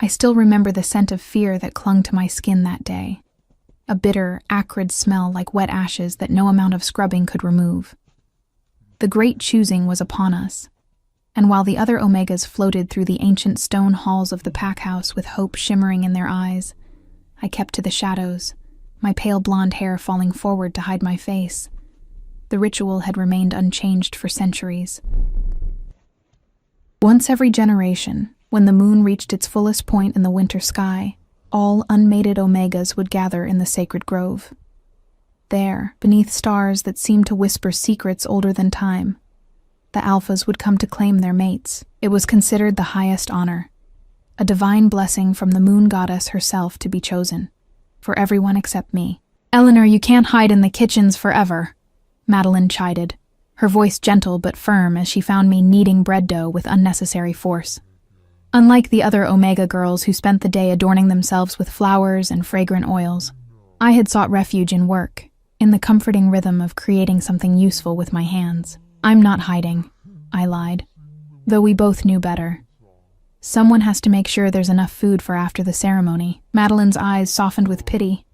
I still remember the scent of fear that clung to my skin that day. A bitter, acrid smell like wet ashes that no amount of scrubbing could remove. The great choosing was upon us, and while the other Omegas floated through the ancient stone halls of the pack house with hope shimmering in their eyes, I kept to the shadows, my pale blonde hair falling forward to hide my face. The ritual had remained unchanged for centuries. Once every generation, when the moon reached its fullest point in the winter sky, all unmated Omegas would gather in the sacred grove. There, beneath stars that seemed to whisper secrets older than time, the Alphas would come to claim their mates. It was considered the highest honor, a divine blessing from the moon goddess herself to be chosen, for everyone except me. "Eleanor, you can't hide in the kitchens forever," Madeline chided, her voice gentle but firm as she found me kneading bread dough with unnecessary force. Unlike the other Omega girls who spent the day adorning themselves with flowers and fragrant oils, I had sought refuge in work, in the comforting rhythm of creating something useful with my hands. "I'm not hiding," I lied, though we both knew better. "Someone has to make sure there's enough food for after the ceremony." Madeline's eyes softened with pity,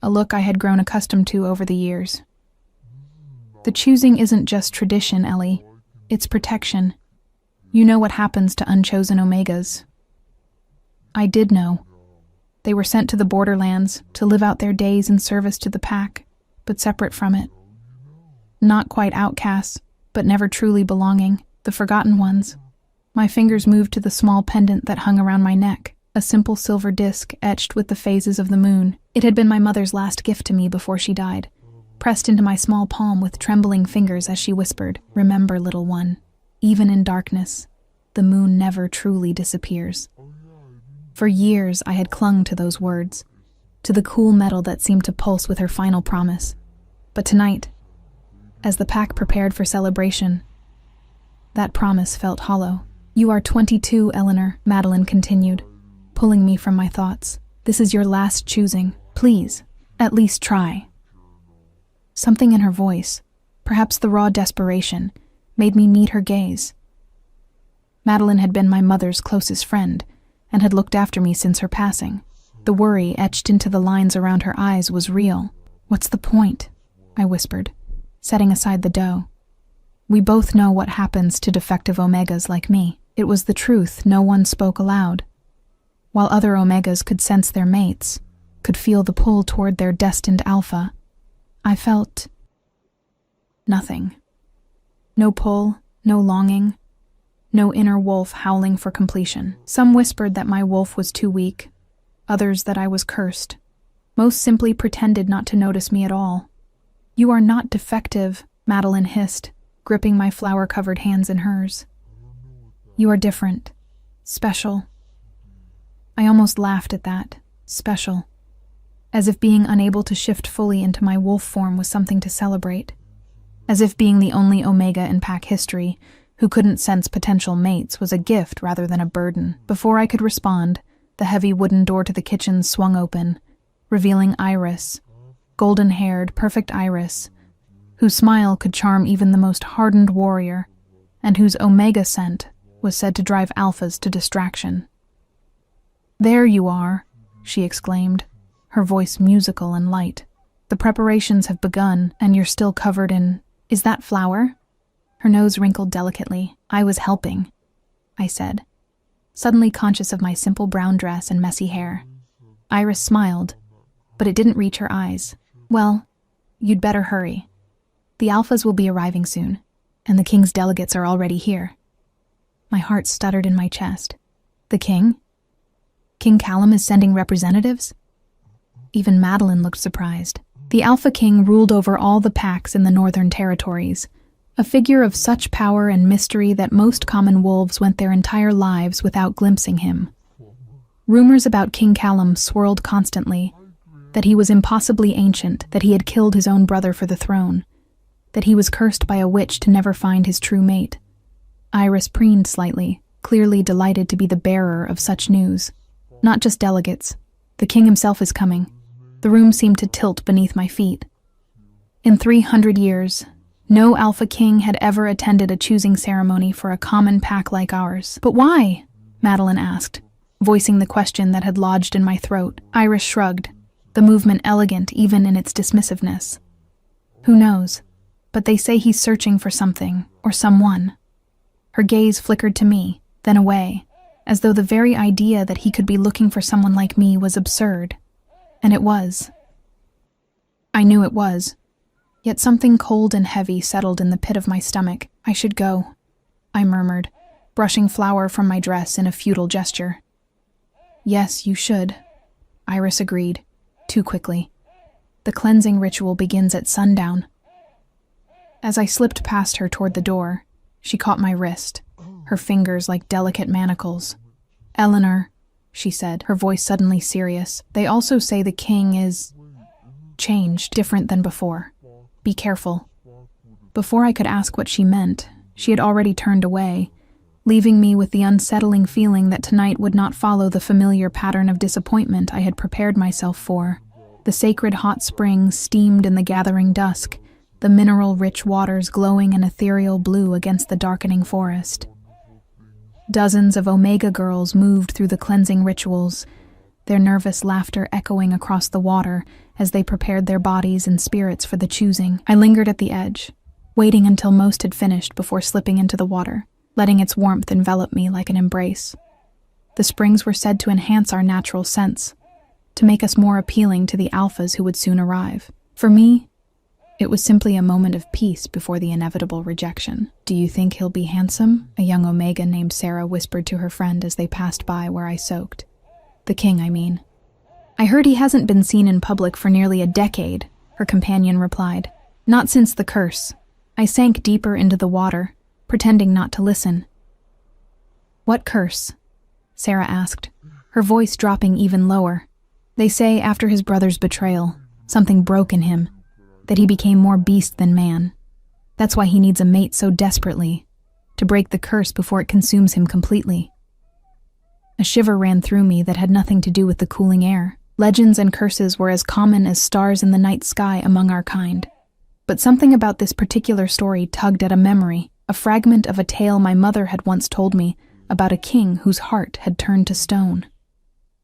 a look I had grown accustomed to over the years. "The choosing isn't just tradition, Ellie. It's protection. You know what happens to unchosen Omegas." I did know. They were sent to the borderlands to live out their days in service to the pack, but separate from it. Not quite outcasts, but never truly belonging, the forgotten ones. My fingers moved to the small pendant that hung around my neck, a simple silver disc etched with the phases of the moon. It had been my mother's last gift to me before she died, pressed into my small palm with trembling fingers as she whispered, "Remember, little one, even in darkness, the moon never truly disappears." For years I had clung to those words, to the cool metal that seemed to pulse with her final promise. But tonight, as the pack prepared for celebration, that promise felt hollow. "You are 22, Eleanor," Madeline continued, pulling me from my thoughts. "This is your last choosing. Please, at least try." Something in her voice, perhaps the raw desperation, made me meet her gaze. Madeline had been my mother's closest friend, and had looked after me since her passing. The worry etched into the lines around her eyes was real. "What's the point?" I whispered, setting aside the dough. "We both know what happens to defective Omegas like me." It was the truth no one spoke aloud. While other Omegas could sense their mates, could feel the pull toward their destined alpha, I felt nothing. No pull, no longing, no inner wolf howling for completion. Some whispered that my wolf was too weak, others that I was cursed. Most simply pretended not to notice me at all. "You are not defective," Madeline hissed, gripping my flower-covered hands in hers. "You are different. Special." I almost laughed at that. Special. As if being unable to shift fully into my wolf form was something to celebrate. As if being the only Omega in pack history who couldn't sense potential mates was a gift rather than a burden. Before I could respond, the heavy wooden door to the kitchen swung open, revealing Iris, golden-haired, perfect Iris, whose smile could charm even the most hardened warrior, and whose Omega scent was said to drive alphas to distraction. "There you are," she exclaimed, her voice musical and light. "The preparations have begun, and you're still covered in... Is that flour?" Her nose wrinkled delicately. "I was helping," I said, suddenly conscious of my simple brown dress and messy hair. Iris smiled, but it didn't reach her eyes. "Well, you'd better hurry. The alphas will be arriving soon, and the king's delegates are already here." My heart stuttered in my chest. "The king? King Callum is sending representatives?" Even Madeline looked surprised. The Alpha King ruled over all the packs in the Northern Territories, a figure of such power and mystery that most common wolves went their entire lives without glimpsing him. Rumors about King Callum swirled constantly, that he was impossibly ancient, that he had killed his own brother for the throne, that he was cursed by a witch to never find his true mate. Iris preened slightly, clearly delighted to be the bearer of such news. "Not just delegates. The king himself is coming." The room seemed to tilt beneath my feet. In 300 years, no Alpha King had ever attended a choosing ceremony for a common pack like ours. "But why?" Madeline asked, voicing the question that had lodged in my throat. Iris shrugged, the movement elegant even in its dismissiveness. Who knows? But they say he's searching for something, or someone. Her gaze flickered to me, then away, as though the very idea that he could be looking for someone like me was absurd. And it was. I knew it was. Yet something cold and heavy settled in the pit of my stomach. I should go, I murmured, brushing flour from my dress in a futile gesture. Yes, you should, Iris agreed, too quickly. The cleansing ritual begins at sundown. As I slipped past her toward the door, she caught my wrist, her fingers like delicate manacles. Eleanor, she said, her voice suddenly serious, they also say the king is changed, different than before. Be careful. Before I could ask what she meant, she had already turned away, leaving me with the unsettling feeling that tonight would not follow the familiar pattern of disappointment I had prepared myself for. The sacred hot springs steamed in the gathering dusk, the mineral-rich waters glowing an ethereal blue against the darkening forest. Dozens of Omega girls moved through the cleansing rituals, their nervous laughter echoing across the water as they prepared their bodies and spirits for the choosing. I lingered at the edge, waiting until most had finished before slipping into the water, letting its warmth envelop me like an embrace. The springs were said to enhance our natural sense, to make us more appealing to the alphas who would soon arrive. For me, it was simply a moment of peace before the inevitable rejection. Do you think he'll be handsome? A young Omega named Sarah whispered to her friend as they passed by where I soaked. The king, I mean. I heard he hasn't been seen in public for nearly a decade, her companion replied. Not since the curse. I sank deeper into the water, pretending not to listen. What curse? Sarah asked, her voice dropping even lower. They say after his brother's betrayal, something broke in him, that he became more beast than man. That's why he needs a mate so desperately, to break the curse before it consumes him completely. A shiver ran through me that had nothing to do with the cooling air. Legends and curses were as common as stars in the night sky among our kind. But something about this particular story tugged at a memory, a fragment of a tale my mother had once told me about a king whose heart had turned to stone.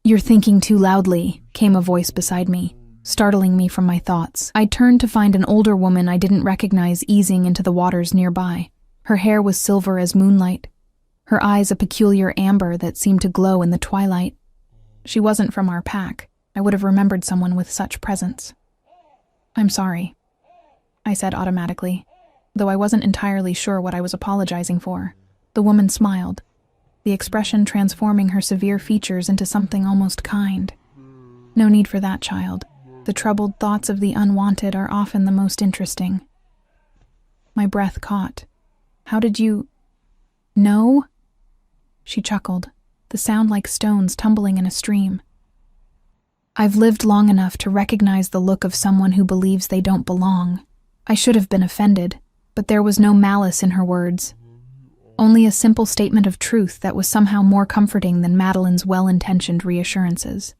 You're thinking too loudly, came a voice beside me, startling me from my thoughts. I turned to find an older woman I didn't recognize easing into the waters nearby. Her hair was silver as moonlight, her eyes a peculiar amber that seemed to glow in the twilight. She wasn't from our pack. I would have remembered someone with such presence. I'm sorry, I said automatically, though I wasn't entirely sure what I was apologizing for. The woman smiled, the expression transforming her severe features into something almost kind. No need for that, child. The troubled thoughts of the unwanted are often the most interesting. My breath caught. How did you... know? She chuckled, the sound like stones tumbling in a stream. I've lived long enough to recognize the look of someone who believes they don't belong. I should have been offended, but there was no malice in her words. Only a simple statement of truth that was somehow more comforting than Madeline's well-intentioned reassurances.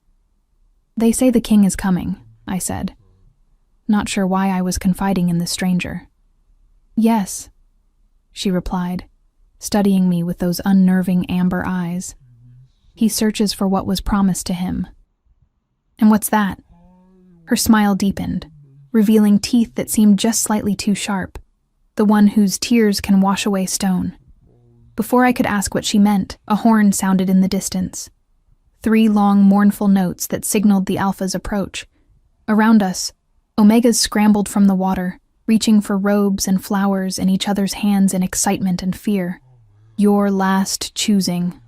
They say the king is coming, I said, not sure why I was confiding in this stranger. Yes, she replied, studying me with those unnerving amber eyes. He searches for what was promised to him. And what's that? Her smile deepened, revealing teeth that seemed just slightly too sharp, the one whose tears can wash away stone. Before I could ask what she meant, a horn sounded in the distance. 3 long, mournful notes that signaled the Alpha's approach. Around us, Omegas scrambled from the water, reaching for robes and flowers in each other's hands in excitement and fear. Your last choosing,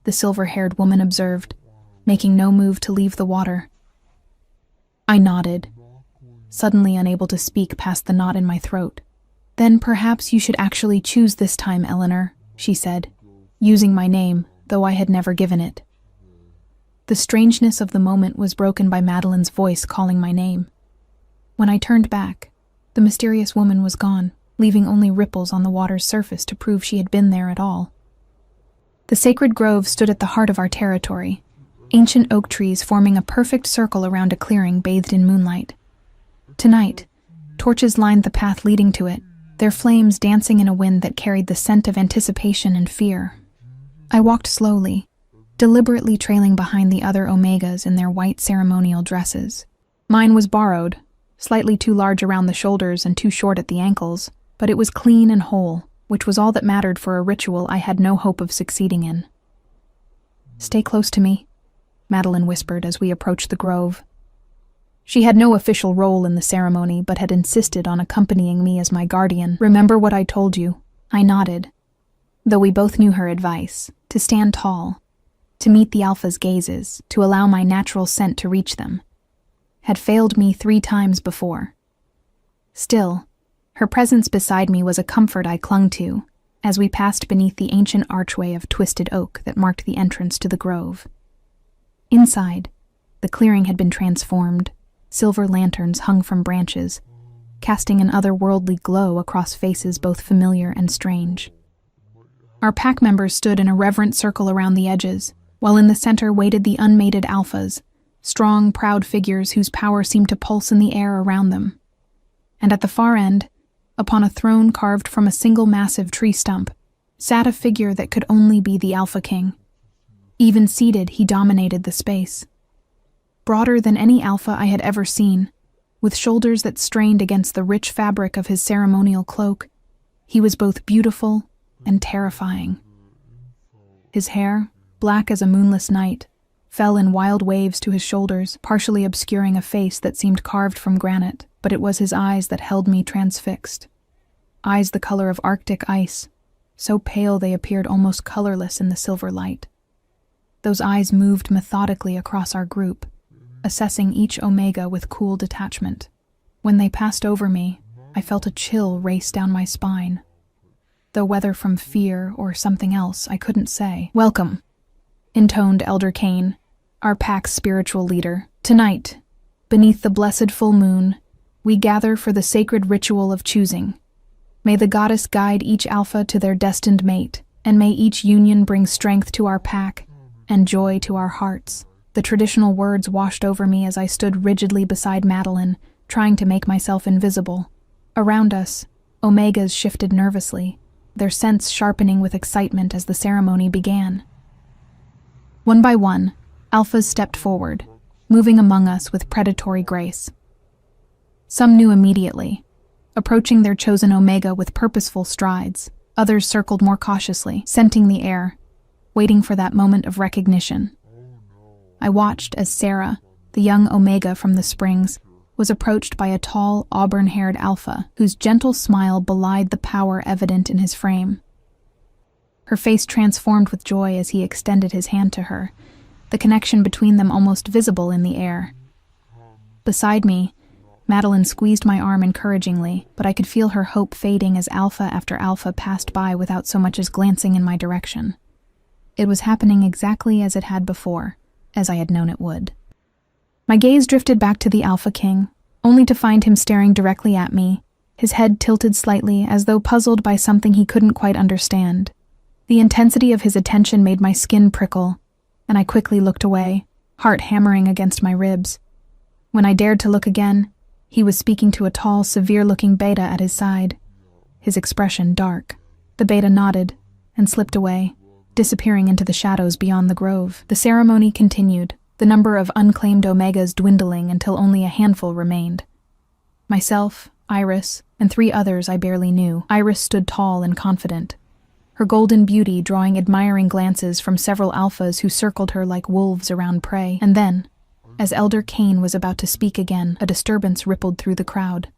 the silver-haired woman observed, making no move to leave the water. I nodded, suddenly unable to speak past the knot in my throat. Then perhaps you should actually choose this time, Eleanor, she said, using my name, though I had never given it. The strangeness of the moment was broken by Madeline's voice calling my name. When I turned back, the mysterious woman was gone, leaving only ripples on the water's surface to prove she had been there at all. The sacred grove stood at the heart of our territory, ancient oak trees forming a perfect circle around a clearing bathed in moonlight. Tonight, torches lined the path leading to it, their flames dancing in a wind that carried the scent of anticipation and fear. I walked slowly, deliberately trailing behind the other Omegas in their white ceremonial dresses. Mine was borrowed, slightly too large around the shoulders and too short at the ankles, but it was clean and whole, which was all that mattered for a ritual I had no hope of succeeding in. "Stay close to me," Madeline whispered as we approached the grove. She had no official role in the ceremony, but had insisted on accompanying me as my guardian. "Remember what I told you?" I nodded, though we both knew her advice: to stand tall, to meet the alpha's gazes, to allow my natural scent to reach them, had failed me 3 times before. Still, her presence beside me was a comfort I clung to as we passed beneath the ancient archway of twisted oak that marked the entrance to the grove. Inside, the clearing had been transformed. Silver lanterns hung from branches, casting an otherworldly glow across faces both familiar and strange. Our pack members stood in a reverent circle around the edges, while in the center waited the unmated alphas, strong, proud figures whose power seemed to pulse in the air around them. And at the far end, upon a throne carved from a single massive tree stump, sat a figure that could only be the Alpha King. Even seated, he dominated the space. Broader than any alpha I had ever seen, with shoulders that strained against the rich fabric of his ceremonial cloak, he was both beautiful and terrifying. His hair, black as a moonless night, fell in wild waves to his shoulders, partially obscuring a face that seemed carved from granite, but it was his eyes that held me transfixed. Eyes the color of Arctic ice, so pale they appeared almost colorless in the silver light. Those eyes moved methodically across our group, assessing each Omega with cool detachment. When they passed over me, I felt a chill race down my spine. Though whether from fear or something else, I couldn't say. "Welcome," intoned Elder Kane, our pack's spiritual leader. "Tonight, beneath the blessed full moon, we gather for the sacred ritual of choosing. May the goddess guide each alpha to their destined mate, and may each union bring strength to our pack and joy to our hearts." The traditional words washed over me as I stood rigidly beside Madeline, trying to make myself invisible. Around us, Omegas shifted nervously, their scents sharpening with excitement as the ceremony began. One by one, alphas stepped forward, moving among us with predatory grace. Some knew immediately, approaching their chosen Omega with purposeful strides. Others circled more cautiously, scenting the air, waiting for that moment of recognition. I watched as Sarah, the young Omega from the Springs, was approached by a tall, auburn-haired alpha whose gentle smile belied the power evident in his frame. Her face transformed with joy as he extended his hand to her, the connection between them almost visible in the air. Beside me, Madeline squeezed my arm encouragingly, but I could feel her hope fading as alpha after alpha passed by without so much as glancing in my direction. It was happening exactly as it had before, as I had known it would. My gaze drifted back to the Alpha King, only to find him staring directly at me, his head tilted slightly as though puzzled by something he couldn't quite understand. The intensity of his attention made my skin prickle, and I quickly looked away, heart hammering against my ribs. When I dared to look again, he was speaking to a tall, severe-looking beta at his side, his expression dark. The beta nodded and slipped away, disappearing into the shadows beyond the grove. The ceremony continued, the number of unclaimed Omegas dwindling until only a handful remained. Myself, Iris, and 3 others I barely knew. Iris stood tall and confident, her golden beauty drawing admiring glances from several alphas who circled her like wolves around prey. And then, as Elder Kane was about to speak again, a disturbance rippled through the crowd.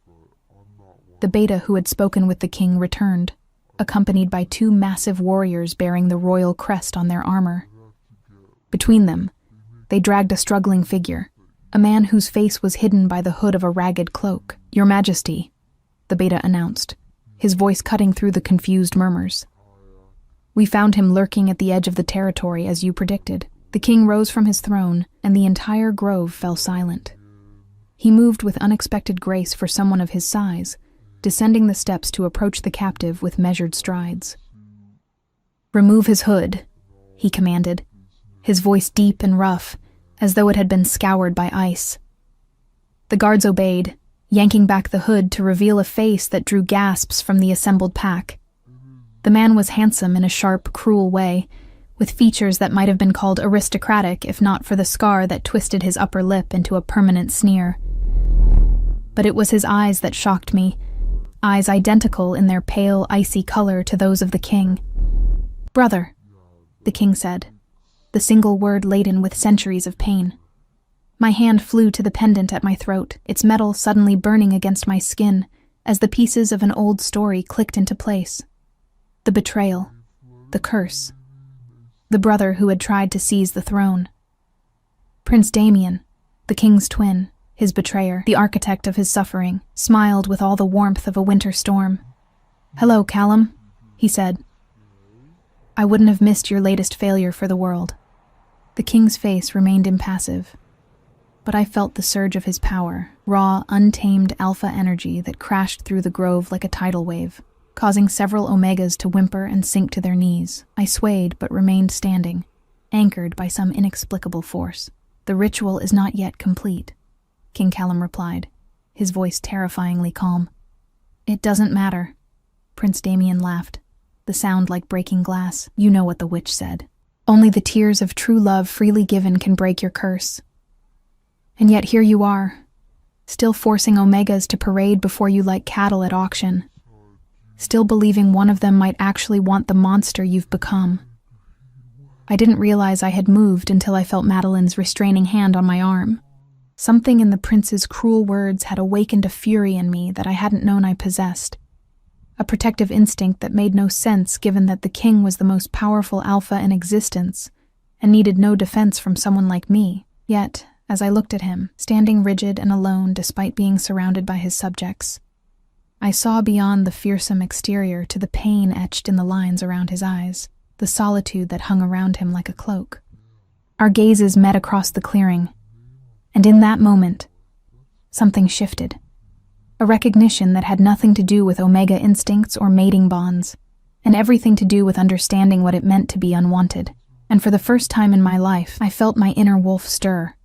The beta who had spoken with the king returned, accompanied by 2 massive warriors bearing the royal crest on their armor. Between them, they dragged a struggling figure, a man whose face was hidden by the hood of a ragged cloak. "Your Majesty," the beta announced, his voice cutting through the confused murmurs. "We found him lurking at the edge of the territory as you predicted." The king rose from his throne, and the entire grove fell silent. He moved with unexpected grace for someone of his size, descending the steps to approach the captive with measured strides. "Remove his hood," he commanded, his voice deep and rough, as though it had been scoured by ice. The guards obeyed, yanking back the hood to reveal a face that drew gasps from the assembled pack. The man was handsome in a sharp, cruel way, with features that might have been called aristocratic if not for the scar that twisted his upper lip into a permanent sneer. But it was his eyes that shocked me, eyes identical in their pale, icy color to those of the king. "Brother," the king said, the single word laden with centuries of pain. My hand flew to the pendant at my throat, its metal suddenly burning against my skin as the pieces of an old story clicked into place. The betrayal, the curse, the brother who had tried to seize the throne. Prince Damien, the king's twin, his betrayer, the architect of his suffering, smiled with all the warmth of a winter storm. "Hello, Callum," he said. "I wouldn't have missed your latest failure for the world." The king's face remained impassive, but I felt the surge of his power, raw, untamed alpha energy that crashed through the grove like a tidal wave, causing several Omegas to whimper and sink to their knees. I swayed but remained standing, anchored by some inexplicable force. "The ritual is not yet complete," King Callum replied, his voice terrifyingly calm. "It doesn't matter." Prince Damien laughed, the sound like breaking glass. "You know what the witch said. Only the tears of true love freely given can break your curse. And yet here you are, still forcing Omegas to parade before you like cattle at auction, still believing one of them might actually want the monster you've become." I didn't realize I had moved until I felt Madeline's restraining hand on my arm. Something in the prince's cruel words had awakened a fury in me that I hadn't known I possessed. A protective instinct that made no sense given that the king was the most powerful alpha in existence and needed no defense from someone like me. Yet, as I looked at him, standing rigid and alone despite being surrounded by his subjects, I saw beyond the fearsome exterior to the pain etched in the lines around his eyes, the solitude that hung around him like a cloak. Our gazes met across the clearing, and in that moment, something shifted. A recognition that had nothing to do with Omega instincts or mating bonds, and everything to do with understanding what it meant to be unwanted. And for the first time in my life, I felt my inner wolf stir.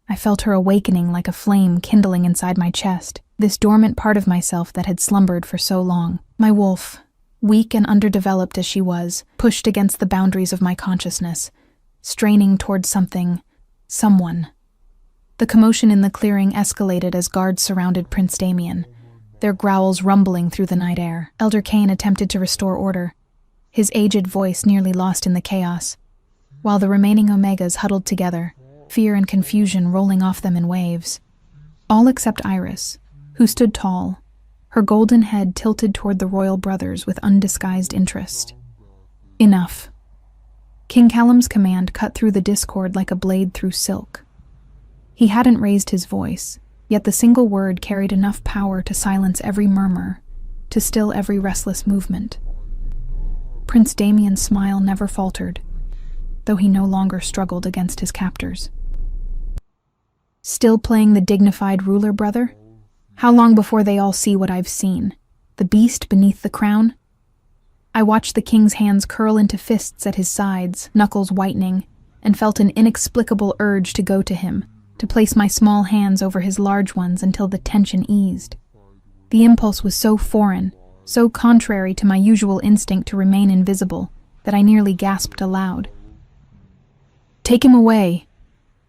I felt her awakening like a flame kindling inside my chest, this dormant part of myself that had slumbered for so long. My wolf, weak and underdeveloped as she was, pushed against the boundaries of my consciousness, straining towards someone. The commotion in the clearing escalated as guards surrounded Prince Damien, their growls rumbling through the night air. Elder Cain attempted to restore order, his aged voice nearly lost in the chaos, while the remaining Omegas huddled together, fear and confusion rolling off them in waves. All except Iris, who stood tall, her golden head tilted toward the royal brothers with undisguised interest. Enough. King Callum's command cut through the discord like a blade through silk. He hadn't raised his voice, yet the single word carried enough power to silence every murmur, to still every restless movement. Prince Damien's smile never faltered, though he no longer struggled against his captors. "Still playing the dignified ruler, brother? How long before they all see what I've seen? The beast beneath the crown?" I watched the king's hands curl into fists at his sides, knuckles whitening, and felt an inexplicable urge to go to him, to place my small hands over his large ones until the tension eased. The impulse was so foreign, so contrary to my usual instinct to remain invisible, that I nearly gasped aloud. "Take him away,"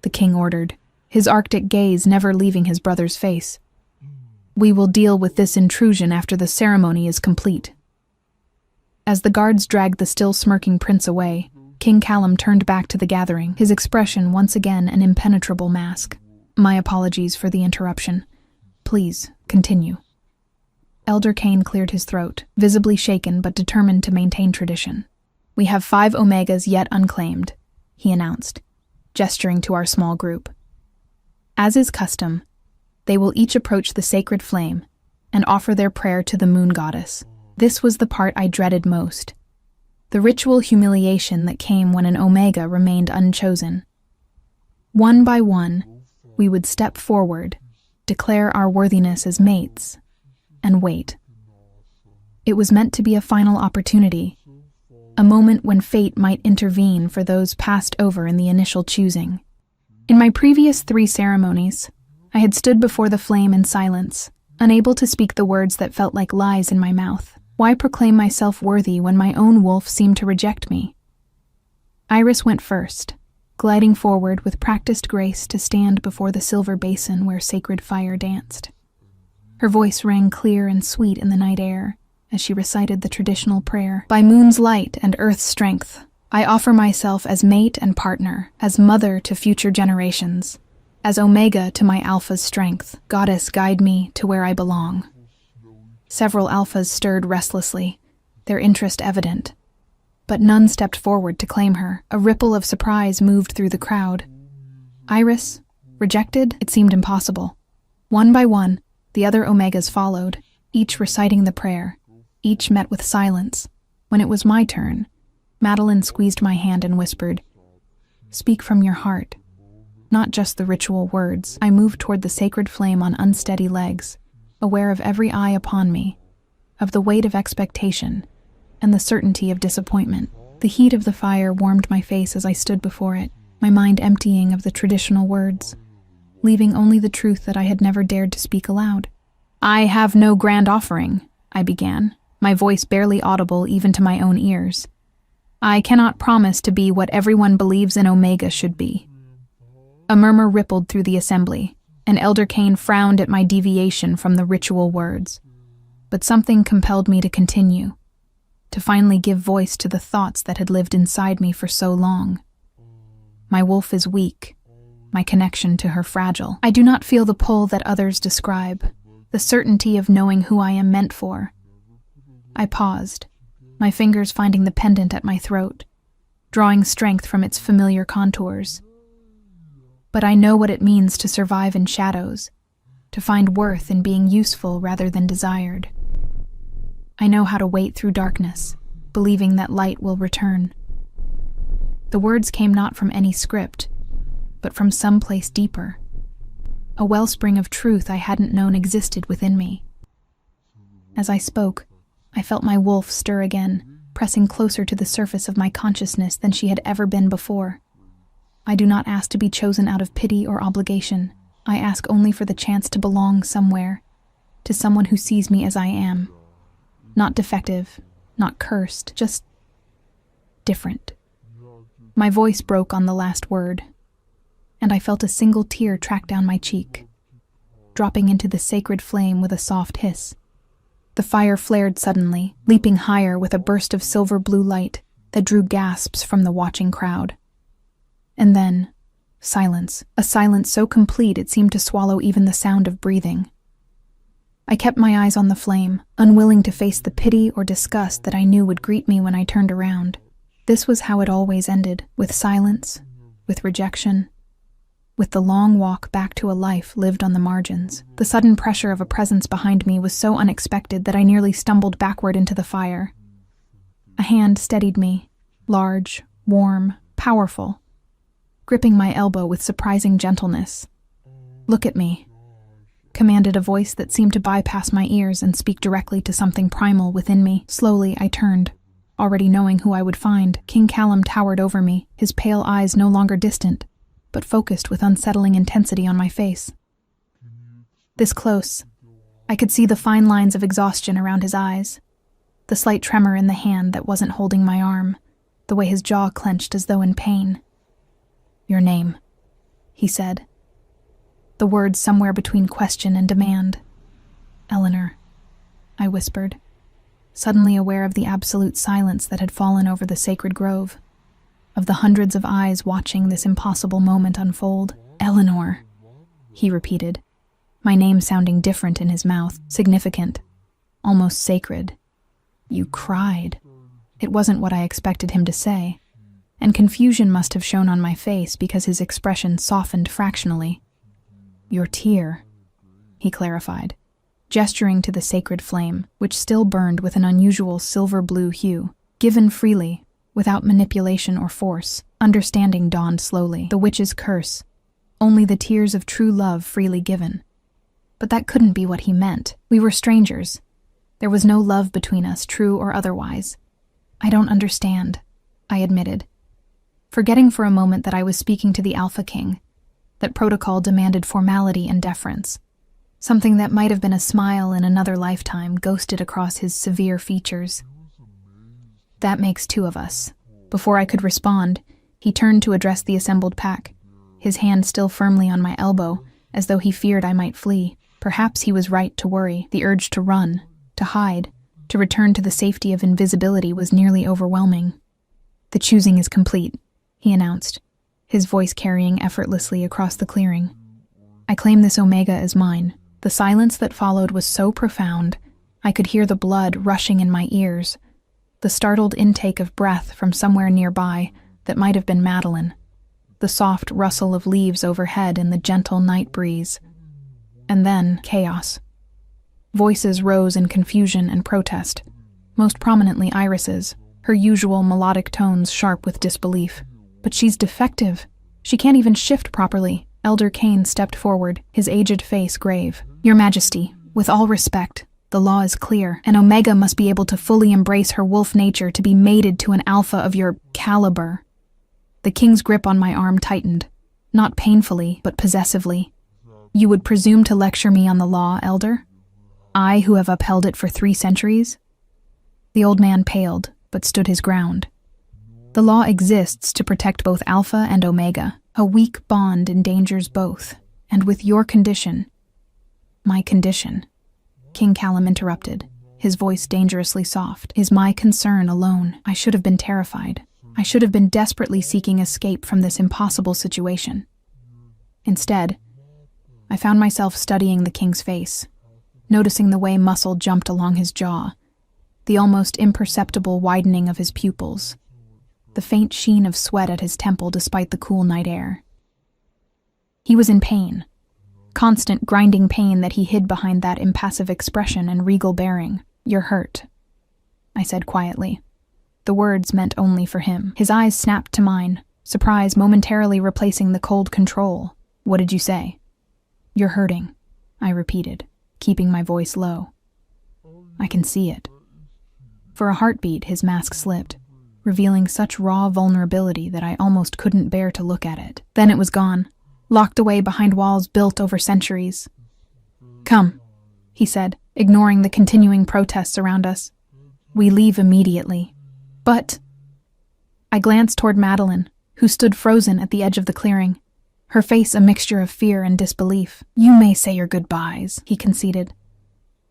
the king ordered, his arctic gaze never leaving his brother's face. "We will deal with this intrusion after the ceremony is complete." As the guards dragged the still smirking prince away, King Callum turned back to the gathering, his expression once again an impenetrable mask. "My apologies for the interruption. Please, continue." Elder Cain cleared his throat, visibly shaken but determined to maintain tradition. "We have 5 Omegas yet unclaimed," he announced, gesturing to our small group. "As is custom, they will each approach the sacred flame and offer their prayer to the moon goddess." This was the part I dreaded most, the ritual humiliation that came when an Omega remained unchosen. One by one, we would step forward, declare our worthiness as mates, and wait. It was meant to be a final opportunity, a moment when fate might intervene for those passed over in the initial choosing. In my previous 3 ceremonies, I had stood before the flame in silence, unable to speak the words that felt like lies in my mouth. Why proclaim myself worthy when my own wolf seemed to reject me? Iris went first, gliding forward with practiced grace to stand before the silver basin where sacred fire danced. Her voice rang clear and sweet in the night air as she recited the traditional prayer. By moon's light and earth's strength, I offer myself as mate and partner, as mother to future generations, as omega to my alpha's strength. Goddess, guide me to where I belong. Several alphas stirred restlessly, their interest evident, but none stepped forward to claim her. A ripple of surprise moved through the crowd. Iris, rejected? It seemed impossible. One by one, the other omegas followed, each reciting the prayer, each met with silence. When it was my turn, Madeline squeezed my hand and whispered, "Speak from your heart, not just the ritual words." I moved toward the sacred flame on unsteady legs, aware of every eye upon me, of the weight of expectation, and the certainty of disappointment. The heat of the fire warmed my face as I stood before it, my mind emptying of the traditional words, leaving only the truth that I had never dared to speak aloud. "I have no grand offering," I began, my voice barely audible even to my own ears. "I cannot promise to be what everyone believes an Omega should be." A murmur rippled through the assembly, and Elder Kane frowned at my deviation from the ritual words. But something compelled me to continue, to finally give voice to the thoughts that had lived inside me for so long. My wolf is weak, my connection to her fragile. I do not feel the pull that others describe, the certainty of knowing who I am meant for. I paused, my fingers finding the pendant at my throat, drawing strength from its familiar contours. But I know what it means to survive in shadows, to find worth in being useful rather than desired. I know how to wait through darkness, believing that light will return. The words came not from any script, but from some place deeper, a wellspring of truth I hadn't known existed within me. As I spoke, I felt my wolf stir again, pressing closer to the surface of my consciousness than she had ever been before. I do not ask to be chosen out of pity or obligation. I ask only for the chance to belong somewhere, to someone who sees me as I am. Not defective, not cursed, just different. My voice broke on the last word, and I felt a single tear track down my cheek, dropping into the sacred flame with a soft hiss. The fire flared suddenly, leaping higher with a burst of silver blue light that drew gasps from the watching crowd. And then, silence, a silence so complete it seemed to swallow even the sound of breathing. I kept my eyes on the flame, unwilling to face the pity or disgust that I knew would greet me when I turned around. This was how it always ended, with silence, with rejection, with the long walk back to a life lived on the margins. The sudden pressure of a presence behind me was so unexpected that I nearly stumbled backward into the fire. A hand steadied me, large, warm, powerful, gripping my elbow with surprising gentleness. "Look at me," commanded a voice that seemed to bypass my ears and speak directly to something primal within me. Slowly, I turned, already knowing who I would find. King Callum towered over me, his pale eyes no longer distant, but focused with unsettling intensity on my face. This close, I could see the fine lines of exhaustion around his eyes, the slight tremor in the hand that wasn't holding my arm, the way his jaw clenched as though in pain. "Your name," he said, the words somewhere between question and demand. "Eleanor," I whispered, suddenly aware of the absolute silence that had fallen over the sacred grove, of the hundreds of eyes watching this impossible moment unfold. "Eleanor," he repeated, my name sounding different in his mouth, significant, almost sacred. "You cried." It wasn't what I expected him to say, and confusion must have shown on my face because his expression softened fractionally. "Your tear," he clarified, gesturing to the sacred flame, which still burned with an unusual silver-blue hue, given freely, without manipulation or force. Understanding dawned slowly. The witch's curse, only the tears of true love freely given. But that couldn't be what he meant. We were strangers. There was no love between us, true or otherwise. "I don't understand," I admitted, forgetting for a moment that I was speaking to the Alpha King, that protocol demanded formality and deference. Something that might have been a smile in another lifetime ghosted across his severe features. "That makes two of us." Before I could respond, He turned to address the assembled pack, his hand still firmly on my elbow, as though he feared I might flee. Perhaps he was right to worry. The urge to run, to hide, to return to the safety of invisibility was nearly overwhelming. "The choosing is complete," he announced, his voice carrying effortlessly across the clearing. "I claim this Omega as mine." The silence that followed was so profound, I could hear the blood rushing in my ears, the startled intake of breath from somewhere nearby that might have been Madeline, the soft rustle of leaves overhead in the gentle night breeze. And then chaos. Voices rose in confusion and protest, most prominently Iris's, her usual melodic tones sharp with disbelief. "But she's defective. She can't even shift properly." Elder Kane stepped forward, his aged face grave. "Your Majesty, with all respect, the law is clear, and Omega must be able to fully embrace her wolf nature to be mated to an alpha of your caliber." The king's grip on my arm tightened, not painfully, but possessively. "You would presume to lecture me on the law, Elder? I who have upheld it for 3 centuries? The old man paled, but stood his ground. "The law exists to protect both Alpha and Omega. A weak bond endangers both, and with your condition—" "My condition," King Callum interrupted, his voice dangerously soft, "is my concern alone. I should have been terrified. I should have been desperately seeking escape from this impossible situation. Instead, I found myself studying the king's face, noticing the way muscle jumped along his jaw, the almost imperceptible widening of his pupils, the faint sheen of sweat at his temple despite the cool night air. He was in pain, constant grinding pain that he hid behind that impassive expression and regal bearing. "You're hurt," I said quietly. The words meant only for him. His eyes snapped to mine, surprise momentarily replacing the cold control. "What did you say?" "You're hurting," I repeated, keeping my voice low. "I can see it." For a heartbeat, his mask slipped, revealing such raw vulnerability that I almost couldn't bear to look at it. Then it was gone, locked away behind walls built over centuries. "Come," he said, ignoring the continuing protests around us. "We leave immediately." "But—" I glanced toward Madeline, who stood frozen at the edge of the clearing, her face a mixture of fear and disbelief. "You may say your goodbyes," he conceded,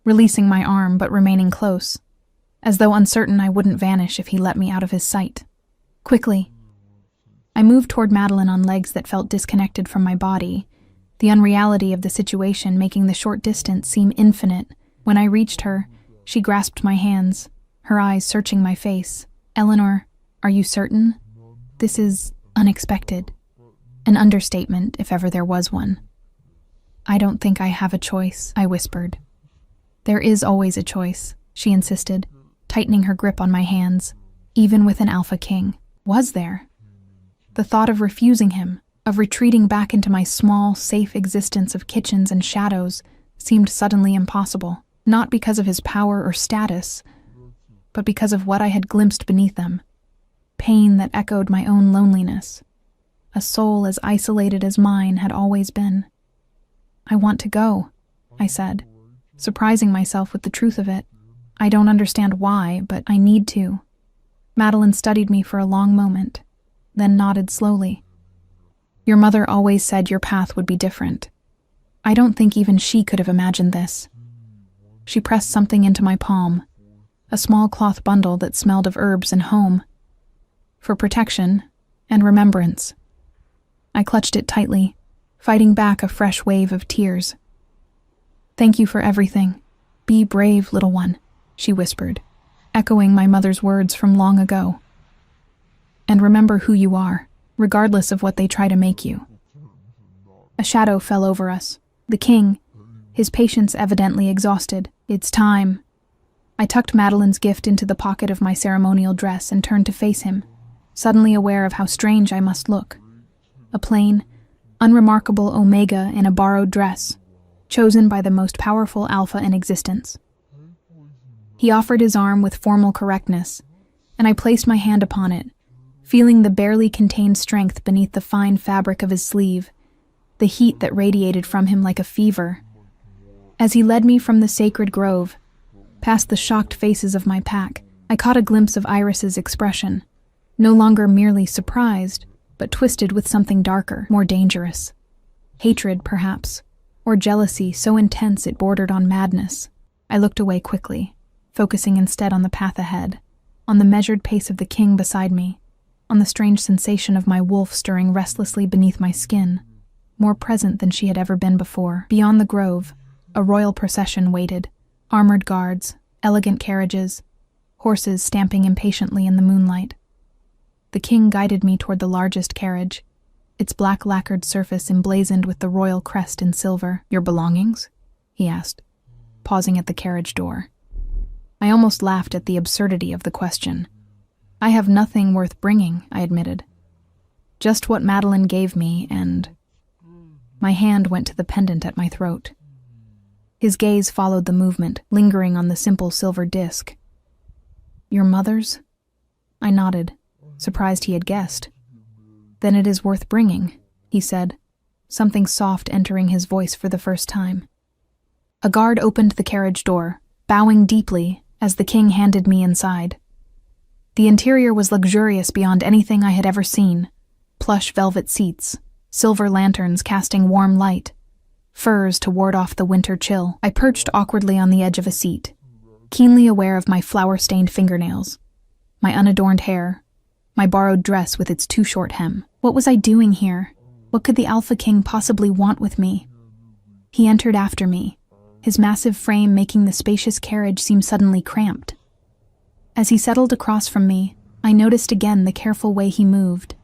releasing my arm but remaining close, as though uncertain I wouldn't vanish if he let me out of his sight. Quickly, I moved toward Madeline on legs that felt disconnected from my body, the unreality of the situation making the short distance seem infinite. When I reached her, she grasped my hands, her eyes searching my face. "Eleanor, are you certain? This is unexpected." An understatement, if ever there was one. "I don't think I have a choice," I whispered. "There is always a choice," she insisted, tightening her grip on my hands, "even with an Alpha King." Was there? The thought of refusing him, of retreating back into my small, safe existence of kitchens and shadows, seemed suddenly impossible, not because of his power or status, but because of what I had glimpsed beneath them. Pain that echoed my own loneliness. A soul as isolated as mine had always been. "I want to go," I said, surprising myself with the truth of it. "I don't understand why, but I need to." Madeline studied me for a long moment, then nodded slowly. "Your mother always said your path would be different. I don't think even she could have imagined this." She pressed something into my palm, a small cloth bundle that smelled of herbs and home. For protection and remembrance. I clutched it tightly, fighting back a fresh wave of tears. "Thank you for everything. Be brave, little one," she whispered, echoing my mother's words from long ago. "And remember who you are, regardless of what they try to make you." A shadow fell over us. The king, his patience evidently exhausted. "It's time." I tucked Madeline's gift into the pocket of my ceremonial dress and turned to face him, suddenly aware of how strange I must look. A plain, unremarkable Omega in a borrowed dress, chosen by the most powerful Alpha in existence. He offered his arm with formal correctness, and I placed my hand upon it, feeling the barely contained strength beneath the fine fabric of his sleeve, the heat that radiated from him like a fever. As he led me from the sacred grove, past the shocked faces of my pack, I caught a glimpse of Iris's expression, no longer merely surprised, but twisted with something darker, more dangerous. Hatred, perhaps, or jealousy so intense it bordered on madness. I looked away quickly, focusing instead on the path ahead, on the measured pace of the king beside me, on the strange sensation of my wolf stirring restlessly beneath my skin, more present than she had ever been before. Beyond the grove, a royal procession waited, armored guards, elegant carriages, horses stamping impatiently in the moonlight. The king guided me toward the largest carriage, its black lacquered surface emblazoned with the royal crest in silver. "Your belongings?" he asked, pausing at the carriage door. I almost laughed at the absurdity of the question. "I have nothing worth bringing," I admitted. "Just what Madeline gave me, and—" My hand went to the pendant at my throat. His gaze followed the movement, lingering on the simple silver disc. "Your mother's?" I nodded, surprised he had guessed. "Then it is worth bringing," he said, something soft entering his voice for the first time. A guard opened the carriage door, bowing deeply as the king handed me inside. The interior was luxurious beyond anything I had ever seen. Plush velvet seats, silver lanterns casting warm light, furs to ward off the winter chill. I perched awkwardly on the edge of a seat, keenly aware of my flour-stained fingernails, my unadorned hair, my borrowed dress with its too short hem. What was I doing here? What could the Alpha King possibly want with me? He entered after me, his massive frame making the spacious carriage seem suddenly cramped. As he settled across from me, I noticed again the careful way he moved,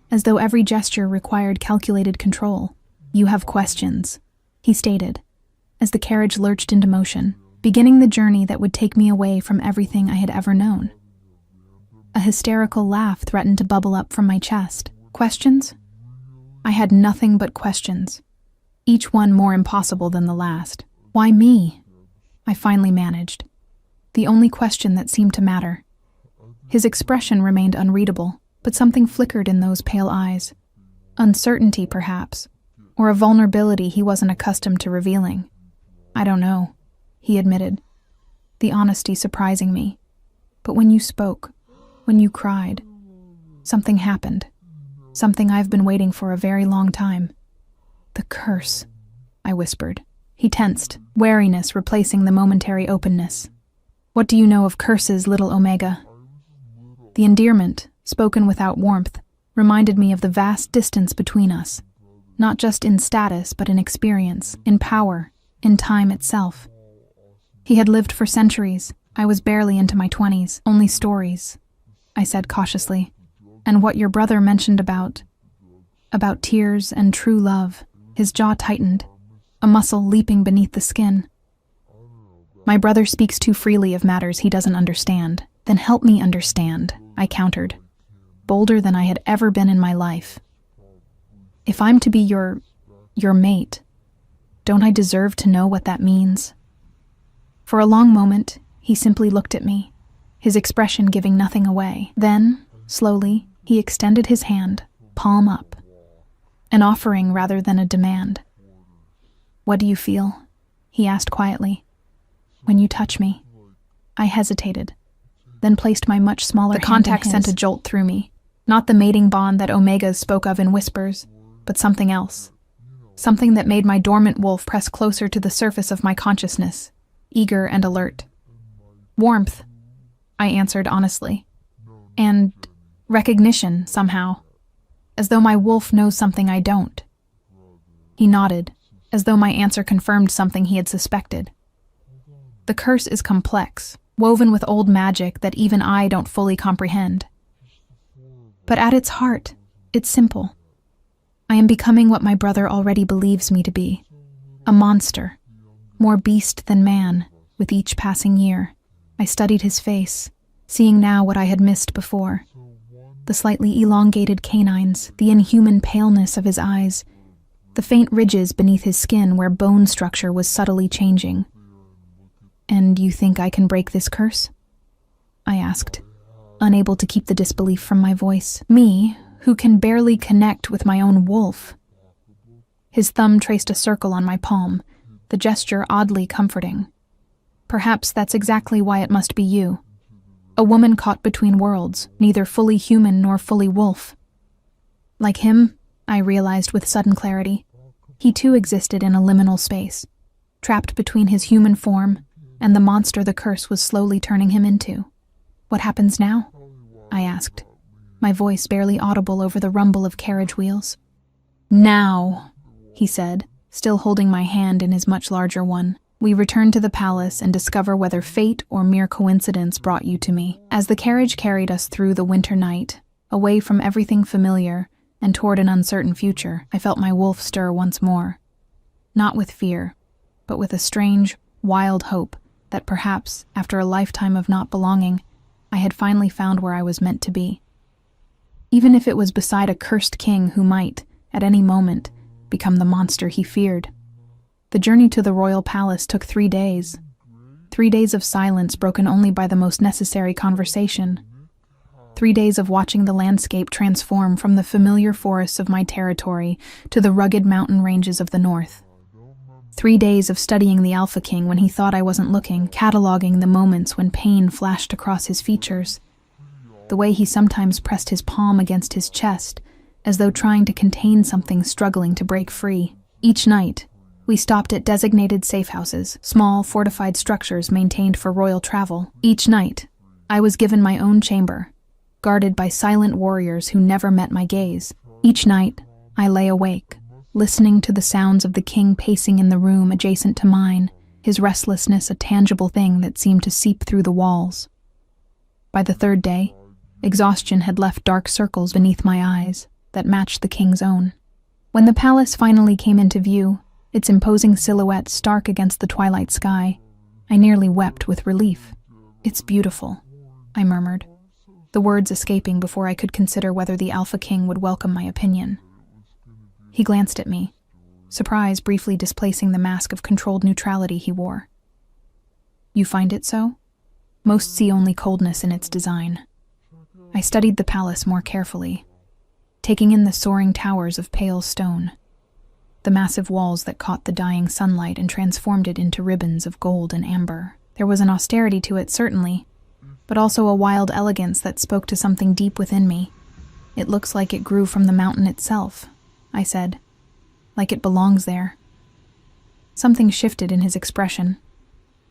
as though every gesture required calculated control. "You have questions," he stated, as the carriage lurched into motion, beginning the journey that would take me away from everything I had ever known. A hysterical laugh threatened to bubble up from my chest. Questions? I had nothing but questions, each one more impossible than the last. "Why me?" I finally managed, the only question that seemed to matter. His expression remained unreadable, but something flickered in those pale eyes. Uncertainty, perhaps, or a vulnerability he wasn't accustomed to revealing. "I don't know," he admitted, the honesty surprising me. "But when you spoke, when you cried, something happened. Something I've been waiting for a very long time." "The curse," I whispered. He tensed, wariness replacing the momentary openness. "What do you know of curses, little Omega?" The endearment, spoken without warmth, reminded me of the vast distance between us, not just in status but in experience, in power, in time itself. He had lived for centuries. I was barely into my 20s, only stories, I said cautiously. "And what your brother mentioned about tears and true love." His jaw tightened, a muscle leaping beneath the skin. "My brother speaks too freely of matters he doesn't understand." "Then help me understand," I countered, bolder than I had ever been in my life. "If I'm to be your mate, don't I deserve to know what that means?" For a long moment, he simply looked at me, his expression giving nothing away. Then, slowly, he extended his hand, palm up, an offering rather than a demand. "What do you feel?" he asked quietly. "When you touch me." I hesitated, then placed my much smaller hand in his. The contact sent a jolt through me, not the mating bond that Omegas spoke of in whispers, but something else. Something that made my dormant wolf press closer to the surface of my consciousness, eager and alert. "Warmth," I answered honestly. "And recognition, somehow. As though my wolf knows something I don't." He nodded, as though my answer confirmed something he had suspected. "The curse is complex, woven with old magic that even I don't fully comprehend. But at its heart, it's simple. I am becoming what my brother already believes me to be. A monster, more beast than man, with each passing year." I studied his face, seeing now what I had missed before. The slightly elongated canines, the inhuman paleness of his eyes, the faint ridges beneath his skin where bone structure was subtly changing. "And you think I can break this curse?" I asked, unable to keep the disbelief from my voice. Me, who can barely connect with my own wolf. His thumb traced a circle on my palm, the gesture oddly comforting. "Perhaps that's exactly why it must be you. A woman caught between worlds, neither fully human nor fully wolf. Like him, I realized with sudden clarity, he too existed in a liminal space, trapped between his human form and the monster the curse was slowly turning him into. What happens now? I asked, my voice barely audible over the rumble of carriage wheels. Now, he said, still holding my hand in his much larger one. We return to the palace and discover whether fate or mere coincidence brought you to me. As the carriage carried us through the winter night, away from everything familiar and toward an uncertain future, I felt my wolf stir once more. Not with fear, but with a strange, wild hope that perhaps, after a lifetime of not belonging, I had finally found where I was meant to be. Even if it was beside a cursed king who might, at any moment, become the monster he feared. The journey to the royal palace took 3 days. 3 days of silence broken only by the most necessary conversation. 3 days of watching the landscape transform from the familiar forests of my territory to the rugged mountain ranges of the north. 3 days of studying the Alpha King when he thought I wasn't looking, cataloging the moments when pain flashed across his features. The way he sometimes pressed his palm against his chest, as though trying to contain something struggling to break free. Each night, we stopped at designated safe houses, small, fortified structures maintained for royal travel. Each night, I was given my own chamber, guarded by silent warriors who never met my gaze. Each night, I lay awake, listening to the sounds of the king pacing in the room adjacent to mine, his restlessness a tangible thing that seemed to seep through the walls. By the 3rd day, exhaustion had left dark circles beneath my eyes that matched the king's own. When the palace finally came into view, its imposing silhouette stark against the twilight sky, I nearly wept with relief. "It's beautiful," I murmured, the words escaping before I could consider whether the Alpha King would welcome my opinion. He glanced at me, surprise briefly displacing the mask of controlled neutrality he wore. "You find it so?" Most see only coldness in its design. I studied the palace more carefully, taking in the soaring towers of pale stone, the massive walls that caught the dying sunlight and transformed it into ribbons of gold and amber. There was an austerity to it, certainly, but also a wild elegance that spoke to something deep within me. "It looks like it grew from the mountain itself," I said, "like it belongs there." Something shifted in his expression.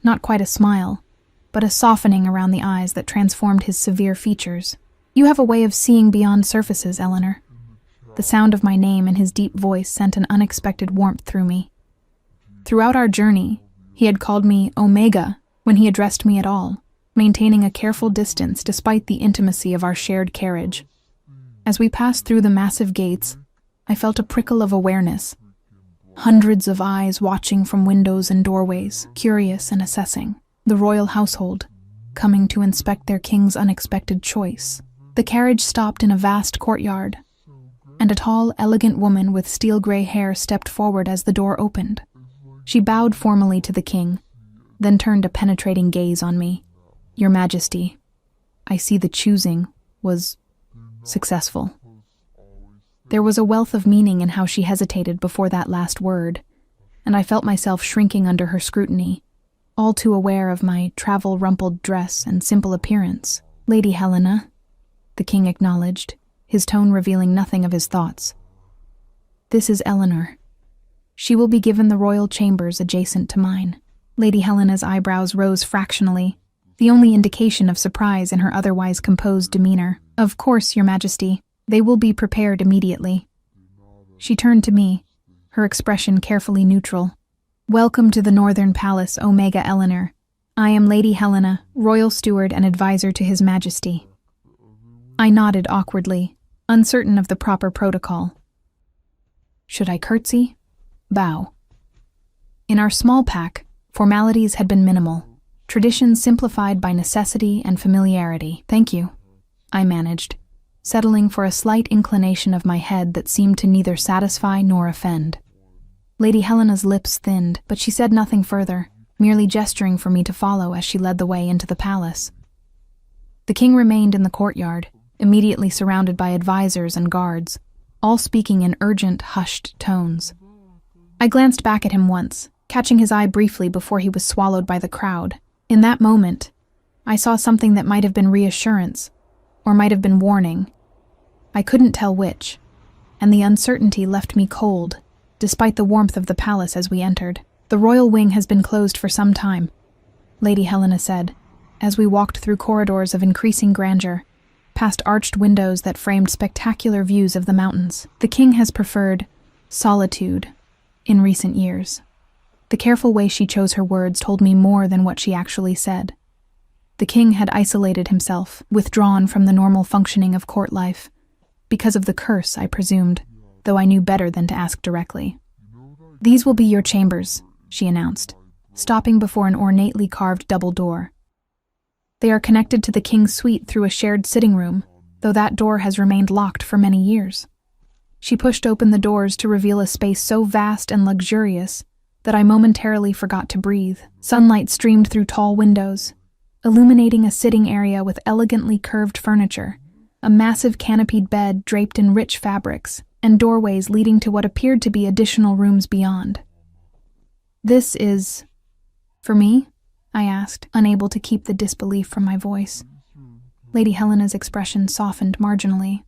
Not quite a smile, but a softening around the eyes that transformed his severe features. "You have a way of seeing beyond surfaces, Eleanor." The sound of my name in his deep voice sent an unexpected warmth through me. Throughout our journey, he had called me Omega when he addressed me at all, maintaining a careful distance despite the intimacy of our shared carriage. As we passed through the massive gates, I felt a prickle of awareness. Hundreds of eyes watching from windows and doorways, curious and assessing. The royal household, coming to inspect their king's unexpected choice. The carriage stopped in a vast courtyard, and a tall, elegant woman with steel-gray hair stepped forward as the door opened. She bowed formally to the king, then turned a penetrating gaze on me. "Your Majesty, I see the choosing was successful." There was a wealth of meaning in how she hesitated before that last word, and I felt myself shrinking under her scrutiny, all too aware of my travel-rumpled dress and simple appearance. "Lady Helena," the king acknowledged, his tone revealing nothing of his thoughts. "This is Eleanor. She will be given the royal chambers adjacent to mine." Lady Helena's eyebrows rose fractionally, the only indication of surprise in her otherwise composed demeanor. "Of course, Your Majesty. They will be prepared immediately." She turned to me, her expression carefully neutral. "Welcome to the Northern Palace, Omega Eleanor. I am Lady Helena, royal steward and advisor to His Majesty." I nodded awkwardly, uncertain of the proper protocol. Should I curtsy? Bow? In our small pack, formalities had been minimal, traditions simplified by necessity and familiarity. "Thank you," I managed, settling for a slight inclination of my head that seemed to neither satisfy nor offend. Lady Helena's lips thinned, but she said nothing further, merely gesturing for me to follow as she led the way into the palace. The king remained in the courtyard, immediately surrounded by advisors and guards, all speaking in urgent, hushed tones. I glanced back at him once, catching his eye briefly before he was swallowed by the crowd. In that moment, I saw something that might have been reassurance, or might have been warning. I couldn't tell which. and the uncertainty left me cold, despite the warmth of the palace as we entered. "The royal wing has been closed for some time," Lady Helena said, as we walked through corridors of increasing grandeur, past arched windows that framed spectacular views of the mountains. "The king has preferred solitude in recent years." The careful way she chose her words told me more than what she actually said. The king had isolated himself, withdrawn from the normal functioning of court life, because of the curse, I presumed, though I knew better than to ask directly. "These will be your chambers," she announced, stopping before an ornately carved double door. "They are connected to the king's suite through a shared sitting room, though that door has remained locked for many years." She pushed open the doors to reveal a space so vast and luxurious that I momentarily forgot to breathe. Sunlight streamed through tall windows, illuminating a sitting area with elegantly curved furniture, a massive canopied bed draped in rich fabrics, and doorways leading to what appeared to be additional rooms beyond. "This is for me?" I asked, unable to keep the disbelief from my voice. Lady Helena's expression softened marginally.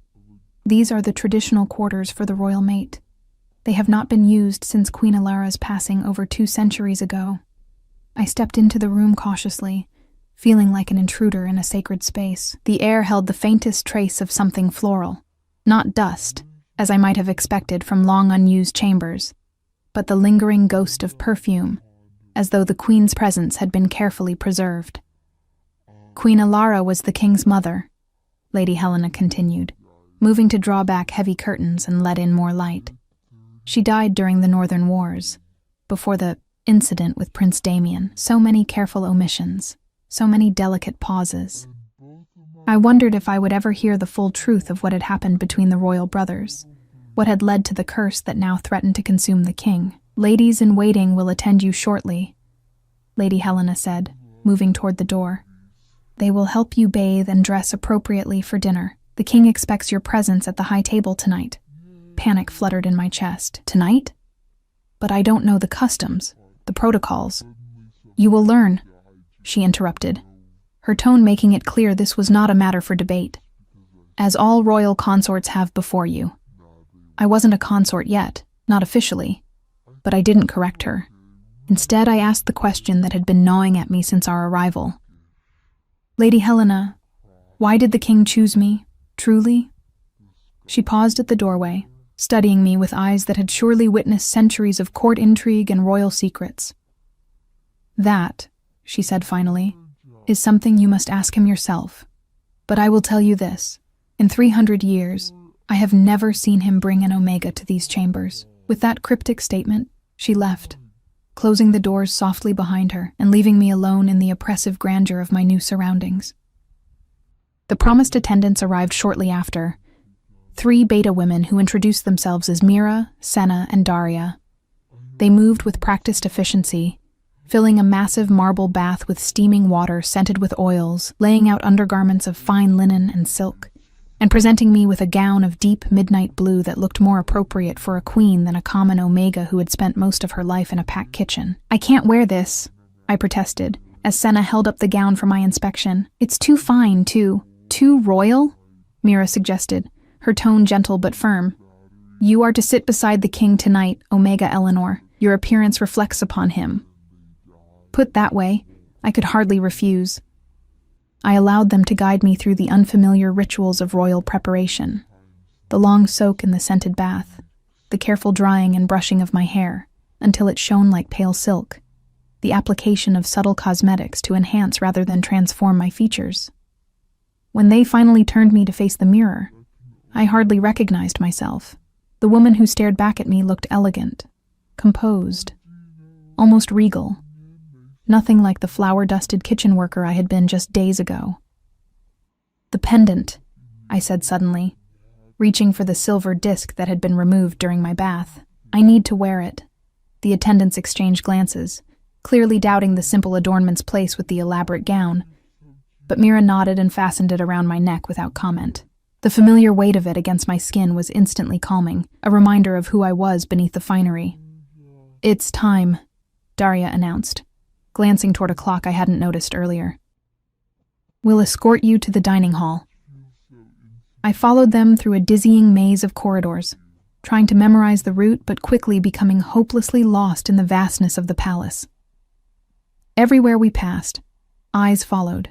"These are the traditional quarters for the royal mate. They have not been used since Queen Alara's passing over 2 centuries ago." I stepped into the room cautiously, feeling like an intruder in a sacred space. The air held the faintest trace of something floral. Not dust, as I might have expected from long unused chambers, but the lingering ghost of perfume, as though the queen's presence had been carefully preserved. "Queen Alara was the king's mother," Lady Helena continued, moving to draw back heavy curtains and let in more light. "She died during the Northern Wars, before the incident with Prince Damien. So many careful omissions, so many delicate pauses. I wondered if I would ever hear the full truth of what had happened between the royal brothers, what had led to the curse that now threatened to consume the king. "Ladies in waiting will attend you shortly," Lady Helena said, moving toward the door. "They will help you bathe and dress appropriately for dinner. The king expects your presence at the high table tonight." Panic fluttered in my chest. "Tonight? But I don't know the customs, the protocols." "You will learn," she interrupted, her tone making it clear this was not a matter for debate. "As all royal consorts have before you." I wasn't a consort yet, not officially, but I didn't correct her. Instead, I asked the question that had been gnawing at me since our arrival. "Lady Helena, why did the king choose me, truly?" She paused at the doorway, studying me with eyes that had surely witnessed centuries of court intrigue and royal secrets. "That," she said finally, "is something you must ask him yourself. But I will tell you this. In 300 years, I have never seen him bring an Omega to these chambers." With that cryptic statement, she left, closing the doors softly behind her and leaving me alone in the oppressive grandeur of my new surroundings. The promised attendants arrived shortly after, 3 beta women who introduced themselves as Mira, Senna, and Daria. They moved with practiced efficiency, filling a massive marble bath with steaming water scented with oils, laying out undergarments of fine linen and silk, and presenting me with a gown of deep midnight blue that looked more appropriate for a queen than a common Omega who had spent most of her life in a pack kitchen. "I can't wear this," I protested, as Senna held up the gown for my inspection. "It's too fine, too royal," Mira suggested, her tone gentle but firm. "You are to sit beside the king tonight, Omega Eleanor. Your appearance reflects upon him." Put that way, I could hardly refuse. I allowed them to guide me through the unfamiliar rituals of royal preparation, the long soak in the scented bath, the careful drying and brushing of my hair, until it shone like pale silk, the application of subtle cosmetics to enhance rather than transform my features. When they finally turned me to face the mirror, I hardly recognized myself. The woman who stared back at me looked elegant, composed, almost regal. Nothing like the flour-dusted kitchen worker I had been just days ago. "The pendant," I said suddenly, reaching for the silver disc that had been removed during my bath. "I need to wear it." The attendants exchanged glances, clearly doubting the simple adornment's place with the elaborate gown, but Mira nodded and fastened it around my neck without comment. The familiar weight of it against my skin was instantly calming, a reminder of who I was beneath the finery. "It's time," Daria announced, glancing toward a clock I hadn't noticed earlier. "We'll escort you to the dining hall." I followed them through a dizzying maze of corridors, trying to memorize the route but quickly becoming hopelessly lost in the vastness of the palace. Everywhere we passed, eyes followed,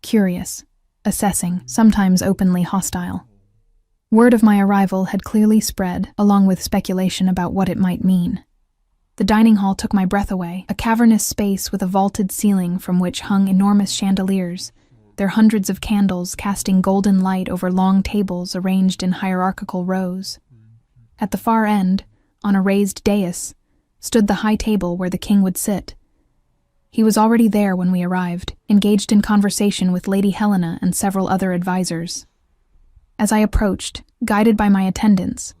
curious, assessing, sometimes openly hostile. Word of my arrival had clearly spread, along with speculation about what it might mean. The dining hall took my breath away, a cavernous space with a vaulted ceiling from which hung enormous chandeliers, their hundreds of candles casting golden light over long tables arranged in hierarchical rows. At the far end, on a raised dais, stood the high table where the king would sit. He was already there when we arrived, engaged in conversation with Lady Helena and several other advisors. As I approached, guided by my attendants,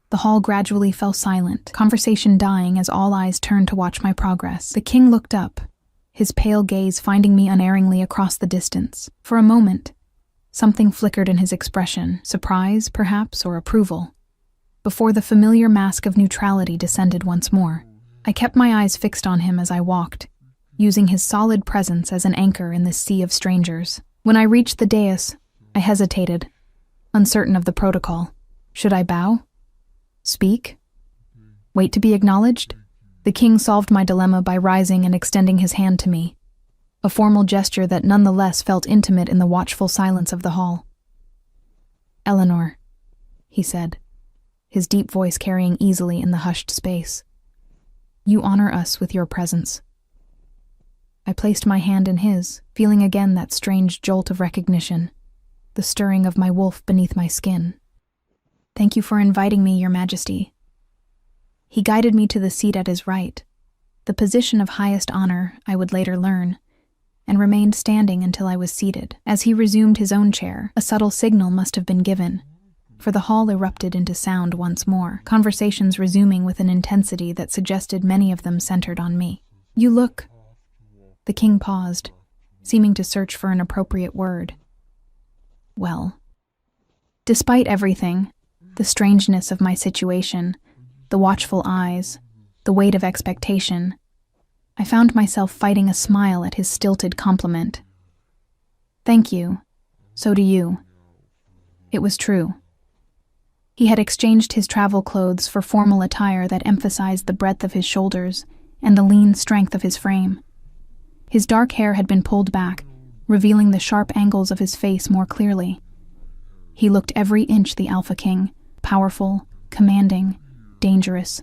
the hall gradually fell silent, conversation dying as all eyes turned to watch my progress. The king looked up, his pale gaze finding me unerringly across the distance. For a moment, something flickered in his expression, surprise, perhaps, or approval, before the familiar mask of neutrality descended once more. I kept my eyes fixed on him as I walked, using his solid presence as an anchor in this sea of strangers. When I reached the dais, I hesitated, uncertain of the protocol. Should I bow? Speak? Wait to be acknowledged? The king solved my dilemma by rising and extending his hand to me, a formal gesture that nonetheless felt intimate in the watchful silence of the hall. "Eleanor," he said, his deep voice carrying easily in the hushed space. "You honor us with your presence." I placed my hand in his, feeling again that strange jolt of recognition, the stirring of my wolf beneath my skin. "Thank you for inviting me, Your Majesty." He guided me to the seat at his right, the position of highest honor, I would later learn, and remained standing until I was seated. As he resumed his own chair, a subtle signal must have been given, for the hall erupted into sound once more, conversations resuming with an intensity that suggested many of them centered on me. "You look—" The king paused, seeming to search for an appropriate word. "Well, despite everything, the strangeness of my situation, the watchful eyes, the weight of expectation, I found myself fighting a smile at his stilted compliment. "Thank you. So do you." It was true. He had exchanged his travel clothes for formal attire that emphasized the breadth of his shoulders and the lean strength of his frame. His dark hair had been pulled back, revealing the sharp angles of his face more clearly. He looked every inch the Alpha King, powerful, commanding, dangerous.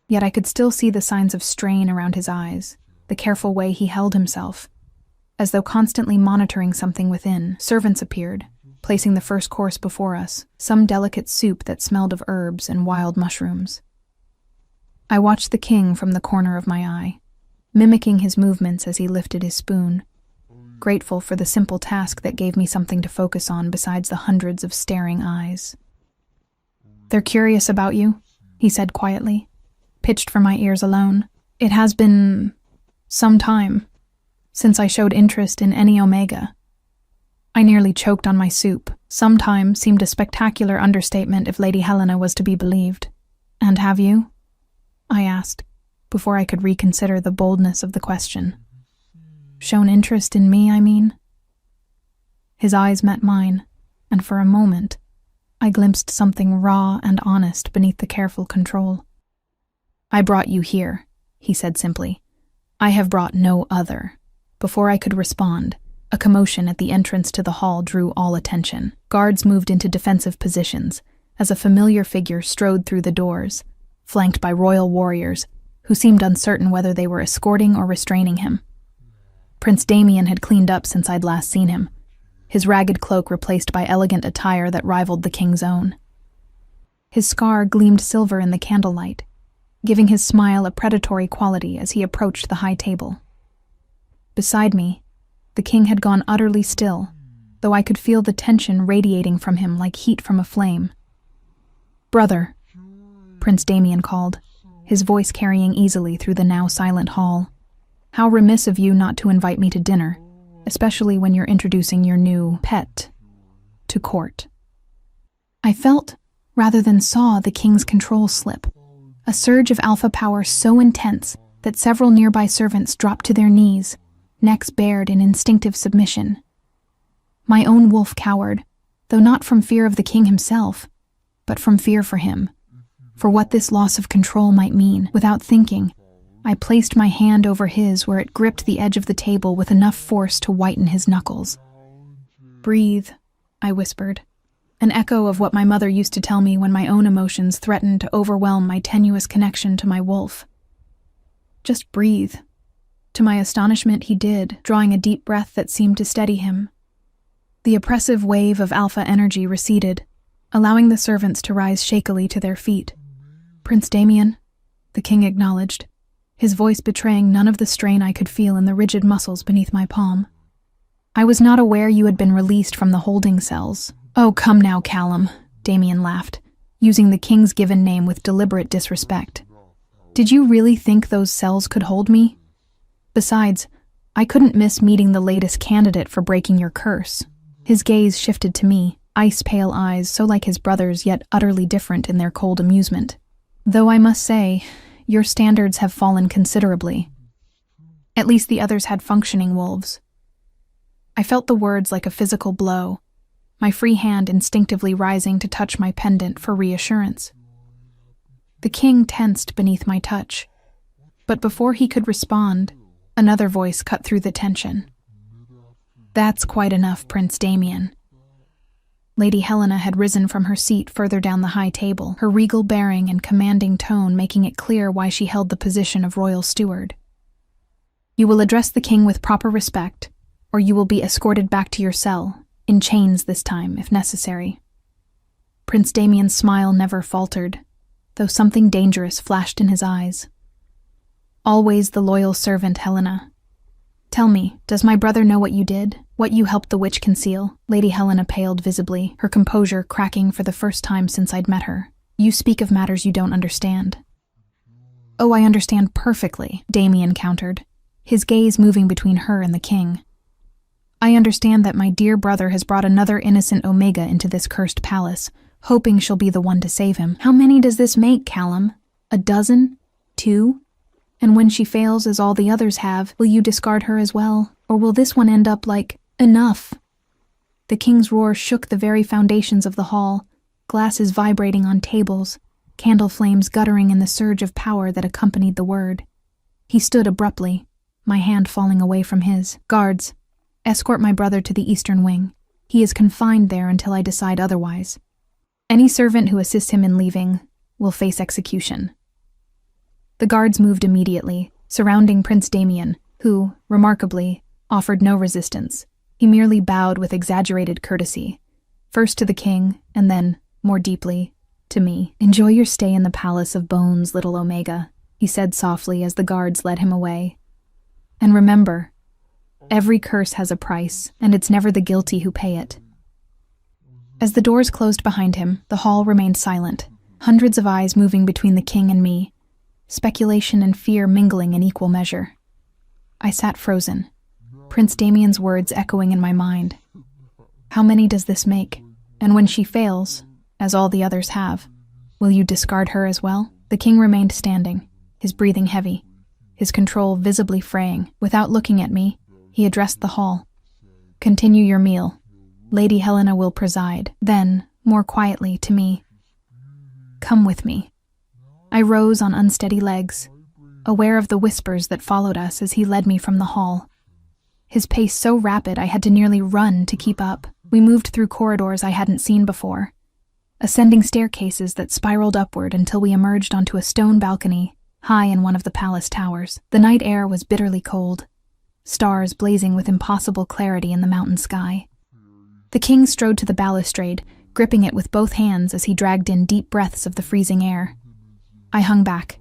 Yet I could still see the signs of strain around his eyes, the careful way he held himself, as though constantly monitoring something within. Servants appeared, placing the first course before us, some delicate soup that smelled of herbs and wild mushrooms. I watched the king from the corner of my eye, mimicking his movements as he lifted his spoon, grateful for the simple task that gave me something to focus on besides the hundreds of staring eyes. "They're curious about you," he said quietly, pitched for my ears alone. "It has been some time since I showed interest in any Omega." I nearly choked on my soup. "Some time" seemed a spectacular understatement if Lady Helena was to be believed. "And have you?" I asked, before I could reconsider the boldness of the question. "Shown interest in me, I mean?" His eyes met mine, and for a moment, I glimpsed something raw and honest beneath the careful control. "I brought you here," he said simply. "I have brought no other." Before I could respond, a commotion at the entrance to the hall drew all attention. Guards moved into defensive positions as a familiar figure strode through the doors, flanked by royal warriors who seemed uncertain whether they were escorting or restraining him. Prince Damien had cleaned up since I'd last seen him, his ragged cloak replaced by elegant attire that rivaled the king's own. His scar gleamed silver in the candlelight, giving his smile a predatory quality as he approached the high table. Beside me, the king had gone utterly still, though I could feel the tension radiating from him like heat from a flame. "Brother," Prince Damien called, his voice carrying easily through the now silent hall. "How remiss of you not to invite me to dinner, especially when you're introducing your new pet to court." I felt, rather than saw, the king's control slip, a surge of alpha power so intense that several nearby servants dropped to their knees, necks bared in instinctive submission. My own wolf cowered, though not from fear of the king himself, but from fear for him, for what this loss of control might mean. Without thinking, I placed my hand over his where it gripped the edge of the table with enough force to whiten his knuckles. "Breathe," I whispered, an echo of what my mother used to tell me when my own emotions threatened to overwhelm my tenuous connection to my wolf. "Just breathe." To my astonishment, he did, drawing a deep breath that seemed to steady him. The oppressive wave of alpha energy receded, allowing the servants to rise shakily to their feet. "Prince Damien," the king acknowledged, his voice betraying none of the strain I could feel in the rigid muscles beneath my palm. "I was not aware you had been released from the holding cells." "Oh, come now, Callum," Damien laughed, using the king's given name with deliberate disrespect. "Did you really think those cells could hold me? Besides, I couldn't miss meeting the latest candidate for breaking your curse." His gaze shifted to me, ice-pale eyes so like his brother's yet utterly different in their cold amusement. "Though I must say, your standards have fallen considerably. At least the others had functioning wolves." I felt the words like a physical blow, my free hand instinctively rising to touch my pendant for reassurance. The king tensed beneath my touch, but before he could respond, another voice cut through the tension. "That's quite enough, Prince Damien." Lady Helena had risen from her seat further down the high table, her regal bearing and commanding tone making it clear why she held the position of royal steward. "You will address the king with proper respect, or you will be escorted back to your cell, in chains this time, if necessary." Prince Damien's smile never faltered, though something dangerous flashed in his eyes. "Always the loyal servant, Helena. Tell me, does my brother know what you did? What you helped the witch conceal?" Lady Helena paled visibly, her composure cracking for the first time since I'd met her. "You speak of matters you don't understand." "Oh, I understand perfectly," Damien countered, his gaze moving between her and the king. "I understand that my dear brother has brought another innocent Omega into this cursed palace, hoping she'll be the one to save him. How many does this make, Callum? 12? 2? And when she fails as all the others have, will you discard her as well? Or will this one end up like, enough?" The king's roar shook the very foundations of the hall, glasses vibrating on tables, candle flames guttering in the surge of power that accompanied the word. He stood abruptly, my hand falling away from his. "Guards, escort my brother to the eastern wing. He is confined there until I decide otherwise. Any servant who assists him in leaving will face execution." The guards moved immediately, surrounding Prince Damien, who, remarkably, offered no resistance. He merely bowed with exaggerated courtesy, first to the king, and then, more deeply, to me. "Enjoy your stay in the Palace of Bones, little Omega," he said softly as the guards led him away. "And remember, every curse has a price, and it's never the guilty who pay it." As the doors closed behind him, the hall remained silent, hundreds of eyes moving between the king and me, speculation and fear mingling in equal measure. I sat frozen, Prince Damien's words echoing in my mind. "How many does this make? And when she fails, as all the others have, will you discard her as well?" The king remained standing, his breathing heavy, his control visibly fraying. Without looking at me, he addressed the hall. "Continue your meal. Lady Helena will preside." Then, more quietly, to me, "Come with me." I rose on unsteady legs, aware of the whispers that followed us as he led me from the hall. His pace so rapid I had to nearly run to keep up. We moved through corridors I hadn't seen before, ascending staircases that spiraled upward until we emerged onto a stone balcony high in one of the palace towers. The night air was bitterly cold, stars blazing with impossible clarity in the mountain sky. The king strode to the balustrade, gripping it with both hands as he dragged in deep breaths of the freezing air. I hung back,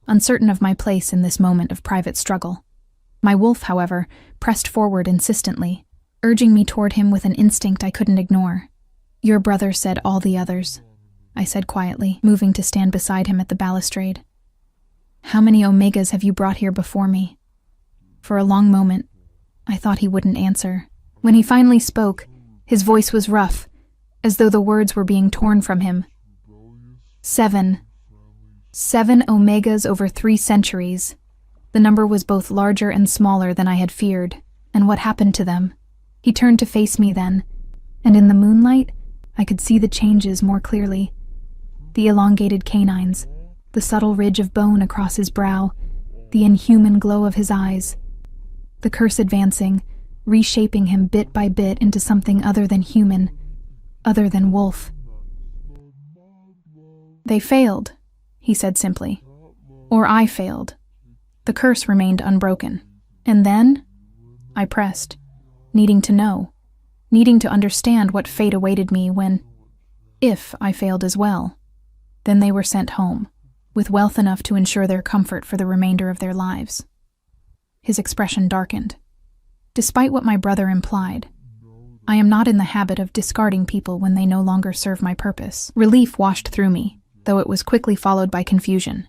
uncertain of my place in this moment of private struggle. My wolf, however, pressed forward insistently, urging me toward him with an instinct I couldn't ignore. "Your brother said all the others," I said quietly, moving to stand beside him at the balustrade. "How many Omegas have you brought here before me?" For a long moment, I thought he wouldn't answer. When he finally spoke, his voice was rough, as though the words were being torn from him. 7. 7 Omegas over 3 centuries. The number was both larger and smaller than I had feared. And what happened to them? He turned to face me then, and in the moonlight, I could see the changes more clearly. The elongated canines, the subtle ridge of bone across his brow, the inhuman glow of his eyes. The curse advancing, reshaping him bit by bit into something other than human, other than wolf. "They failed," he said simply. "Or I failed." The curse remained unbroken. "And then?" I pressed, needing to know, needing to understand what fate awaited me if I failed as well. Then they were sent home, with wealth enough to ensure their comfort for the remainder of their lives. His expression darkened. Despite what my brother implied, I am not in the habit of discarding people when they no longer serve my purpose. Relief washed through me, though it was quickly followed by confusion.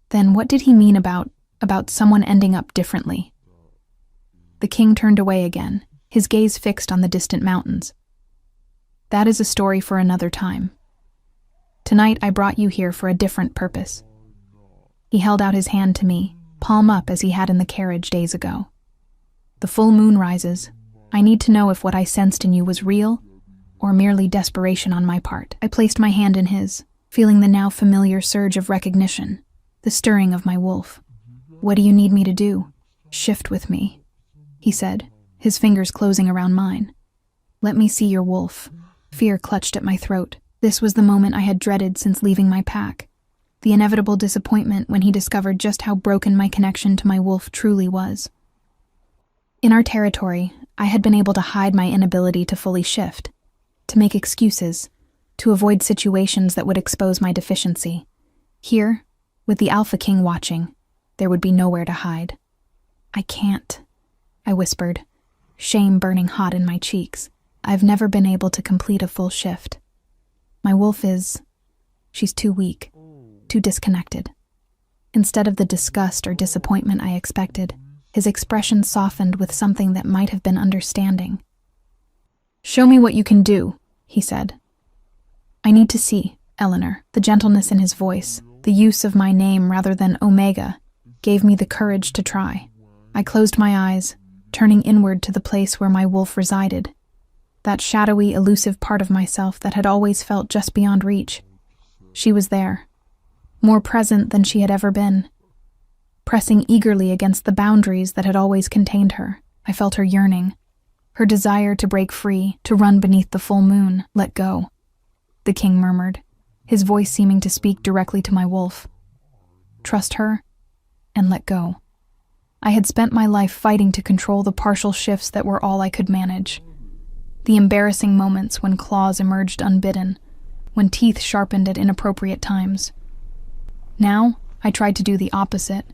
Then what did he mean about someone ending up differently? The king turned away again, his gaze fixed on the distant mountains. "That is a story for another time. Tonight I brought you here for a different purpose." He held out his hand to me, palm up as he had in the carriage days ago. "The full moon rises. I need to know if what I sensed in you was real or merely desperation on my part." I placed my hand in his, feeling the now familiar surge of recognition, the stirring of my wolf. "What do you need me to do?" "Shift with me," he said, his fingers closing around mine. "Let me see your wolf." Fear clutched at my throat. This was the moment I had dreaded since leaving my pack. The inevitable disappointment when he discovered just how broken my connection to my wolf truly was. In our territory, I had been able to hide my inability to fully shift, to make excuses, to avoid situations that would expose my deficiency. Here, with the Alpha King watching, there would be nowhere to hide. "I can't," I whispered, shame burning hot in my cheeks. "I've never been able to complete a full shift. My wolf she's too weak, too disconnected." Instead of the disgust or disappointment I expected, his expression softened with something that might have been understanding. "Show me what you can do," he said. "I need to see, Eleanor." The gentleness in his voice, the use of my name rather than Omega, gave me the courage to try. I closed my eyes, turning inward to the place where my wolf resided, that shadowy, elusive part of myself that had always felt just beyond reach. She was there, more present than she had ever been, pressing eagerly against the boundaries that had always contained her. I felt her yearning, her desire to break free, to run beneath the full moon. "Let go," the king murmured, his voice seeming to speak directly to my wolf. "Trust her, and let go." I had spent my life fighting to control the partial shifts that were all I could manage. The embarrassing moments when claws emerged unbidden, when teeth sharpened at inappropriate times. Now, I tried to do the opposite,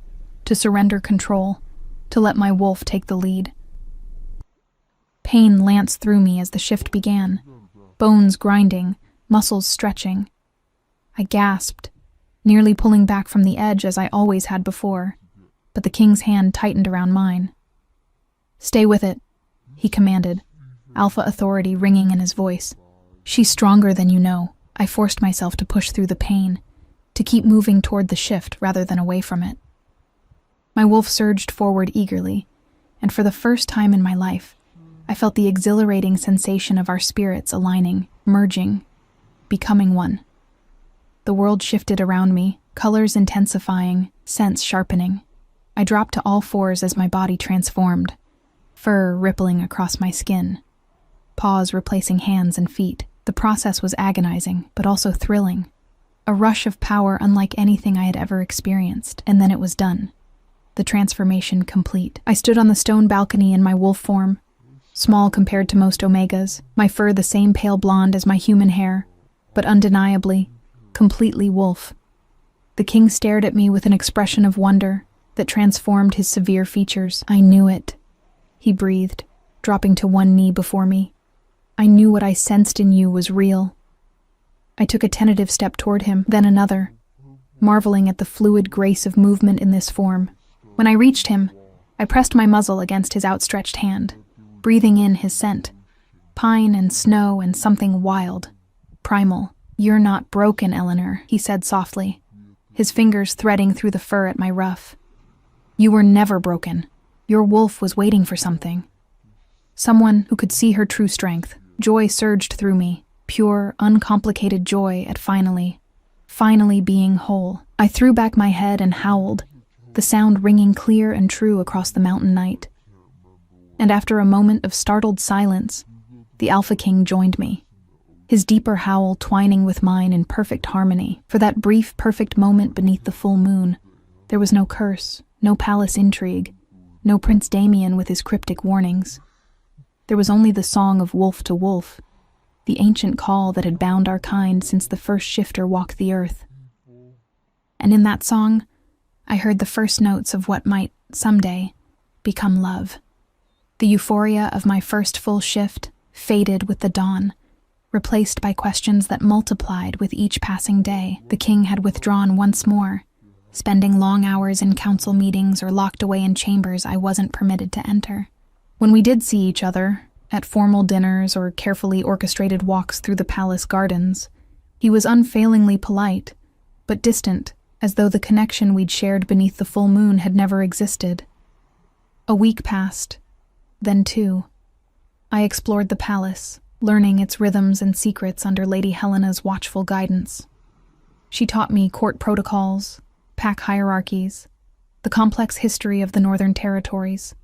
to surrender control, to let my wolf take the lead. Pain lanced through me as the shift began, bones grinding, muscles stretching. I gasped, nearly pulling back from the edge as I always had before, but the king's hand tightened around mine. "Stay with it," he commanded, alpha authority ringing in his voice. "She's stronger than you know." I forced myself to push through the pain, to keep moving toward the shift rather than away from it. My wolf surged forward eagerly, and for the first time in my life, I felt the exhilarating sensation of our spirits aligning, merging, becoming one. The world shifted around me, colors intensifying, scents sharpening. I dropped to all fours as my body transformed, fur rippling across my skin, paws replacing hands and feet. The process was agonizing, but also thrilling. A rush of power unlike anything I had ever experienced, and then it was done. The transformation complete. I stood on the stone balcony in my wolf form, small compared to most Omegas, my fur the same pale blonde as my human hair, but undeniably, completely wolf. The king stared at me with an expression of wonder that transformed his severe features. "I knew it," he breathed, dropping to one knee before me. "I knew what I sensed in you was real." I took a tentative step toward him, then another, marveling at the fluid grace of movement in this form. When I reached him, I pressed my muzzle against his outstretched hand, breathing in his scent, pine and snow and something wild, primal. "You're not broken, Eleanor," he said softly, his fingers threading through the fur at my ruff. "You were never broken. Your wolf was waiting for something. Someone who could see her true strength." Joy surged through me, pure, uncomplicated joy at finally being whole. I threw back my head and howled, the sound ringing clear and true across the mountain night. And after a moment of startled silence, the Alpha King joined me, his deeper howl twining with mine in perfect harmony. For that brief, perfect moment beneath the full moon, there was no curse, no palace intrigue, no Prince Damien with his cryptic warnings. There was only the song of wolf to wolf, the ancient call that had bound our kind since the first shifter walked the earth. And in that song, I heard the first notes of what might, someday, become love. The euphoria of my first full shift faded with the dawn, replaced by questions that multiplied with each passing day. The king had withdrawn once more, spending long hours in council meetings or locked away in chambers I wasn't permitted to enter. When we did see each other, at formal dinners or carefully orchestrated walks through the palace gardens, he was unfailingly polite, but distant, as though the connection we'd shared beneath the full moon had never existed. A week passed, then two. I explored the palace, learning its rhythms and secrets under Lady Helena's watchful guidance. She taught me court protocols, pack hierarchies, the complex history of the Northern Territories,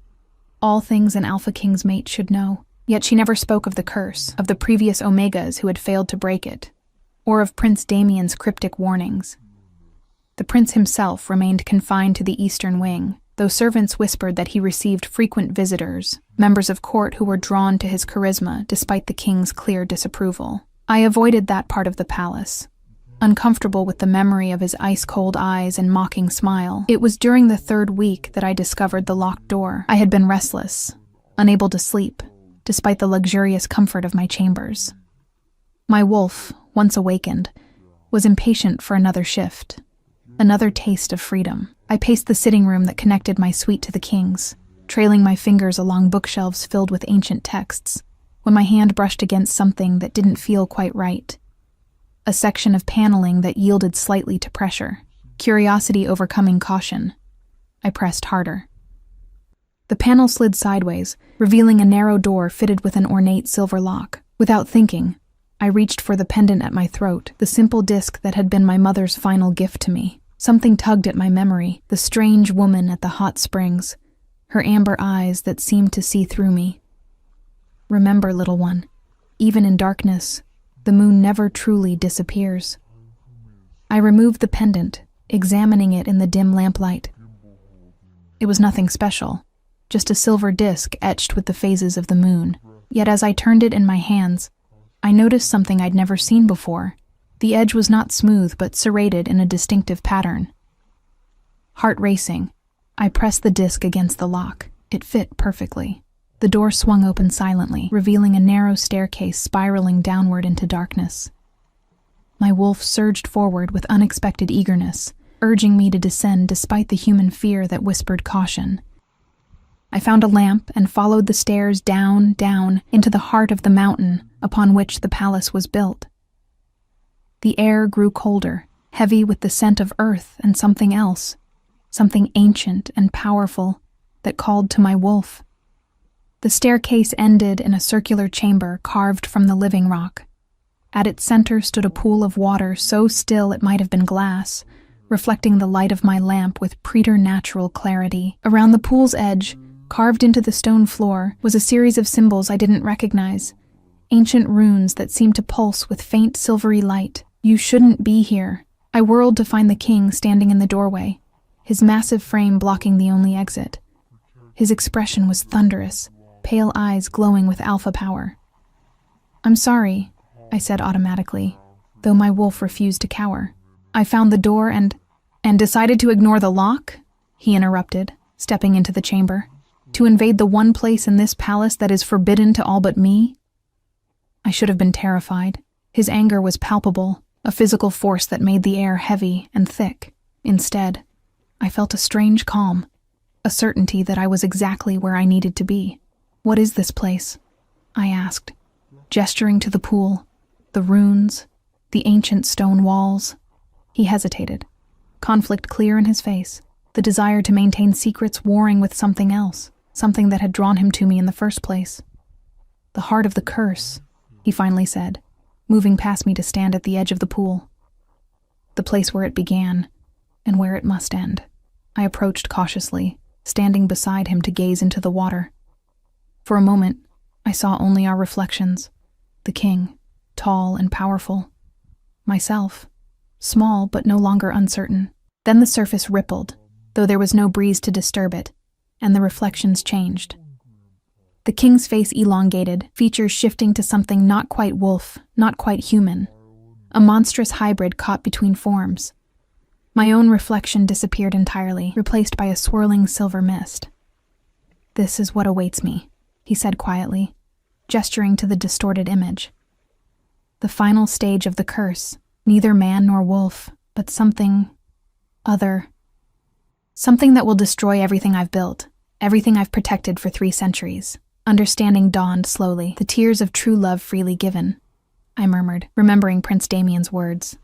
all things an Alpha King's mate should know. Yet she never spoke of the curse, of the previous Omegas who had failed to break it, or of Prince Damien's cryptic warnings. The prince himself remained confined to the eastern wing, though servants whispered that he received frequent visitors, members of court who were drawn to his charisma despite the king's clear disapproval. I avoided that part of the palace, uncomfortable with the memory of his ice-cold eyes and mocking smile. It was during the third week that I discovered the locked door. I had been restless, unable to sleep, despite the luxurious comfort of my chambers. My wolf, once awakened, was impatient for another shift, another taste of freedom. I paced the sitting room that connected my suite to the king's, trailing my fingers along bookshelves filled with ancient texts, when my hand brushed against something that didn't feel quite right. A section of paneling that yielded slightly to pressure, curiosity overcoming caution. I pressed harder. The panel slid sideways, revealing a narrow door fitted with an ornate silver lock. Without thinking, I reached for the pendant at my throat, the simple disc that had been my mother's final gift to me. Something tugged at my memory, the strange woman at the hot springs, her amber eyes that seemed to see through me. Remember, little one, even in darkness, the moon never truly disappears. I removed the pendant, examining it in the dim lamplight. It was nothing special, just a silver disc etched with the phases of the moon. Yet as I turned it in my hands, I noticed something I'd never seen before. The edge was not smooth but serrated in a distinctive pattern. Heart racing, I pressed the disc against the lock. It fit perfectly. The door swung open silently, revealing a narrow staircase spiraling downward into darkness. My wolf surged forward with unexpected eagerness, urging me to descend despite the human fear that whispered caution. I found a lamp and followed the stairs down, into the heart of the mountain upon which the palace was built. The air grew colder, heavy with the scent of earth and something else, something ancient and powerful that called to my wolf. The staircase ended in a circular chamber carved from the living rock. At its center stood a pool of water so still it might have been glass, reflecting the light of my lamp with preternatural clarity. Around the pool's edge, carved into the stone floor, was a series of symbols I didn't recognize, ancient runes that seemed to pulse with faint silvery light. You shouldn't be here. I whirled to find the king standing in the doorway, his massive frame blocking the only exit. His expression was thunderous, pale eyes glowing with alpha power. "I'm sorry," I said automatically, though my wolf refused to cower. "I found the door and decided to ignore the lock?" he interrupted, stepping into the chamber. "To invade the one place in this palace that is forbidden to all but me?" I should have been terrified. His anger was palpable, a physical force that made the air heavy and thick. Instead, I felt a strange calm, a certainty that I was exactly where I needed to be. "What is this place?" I asked, gesturing to the pool, the runes, the ancient stone walls. He hesitated, conflict clear in his face, the desire to maintain secrets warring with something else, something that had drawn him to me in the first place. "The heart of the curse," he finally said, moving past me to stand at the edge of the pool. The place where it began, and where it must end. I approached cautiously, standing beside him to gaze into the water. For a moment, I saw only our reflections. The king, tall and powerful. Myself, small but no longer uncertain. Then the surface rippled, though there was no breeze to disturb it, and the reflections changed. The king's face elongated, features shifting to something not quite wolf, not quite human. A monstrous hybrid caught between forms. My own reflection disappeared entirely, replaced by a swirling silver mist. "This is what awaits me," he said quietly, gesturing to the distorted image. "The final stage of the curse, neither man nor wolf, but something other. Something that will destroy everything I've built, everything I've protected for 3 centuries. Understanding dawned slowly, the tears of true love freely given. I murmured, remembering Prince Damien's words.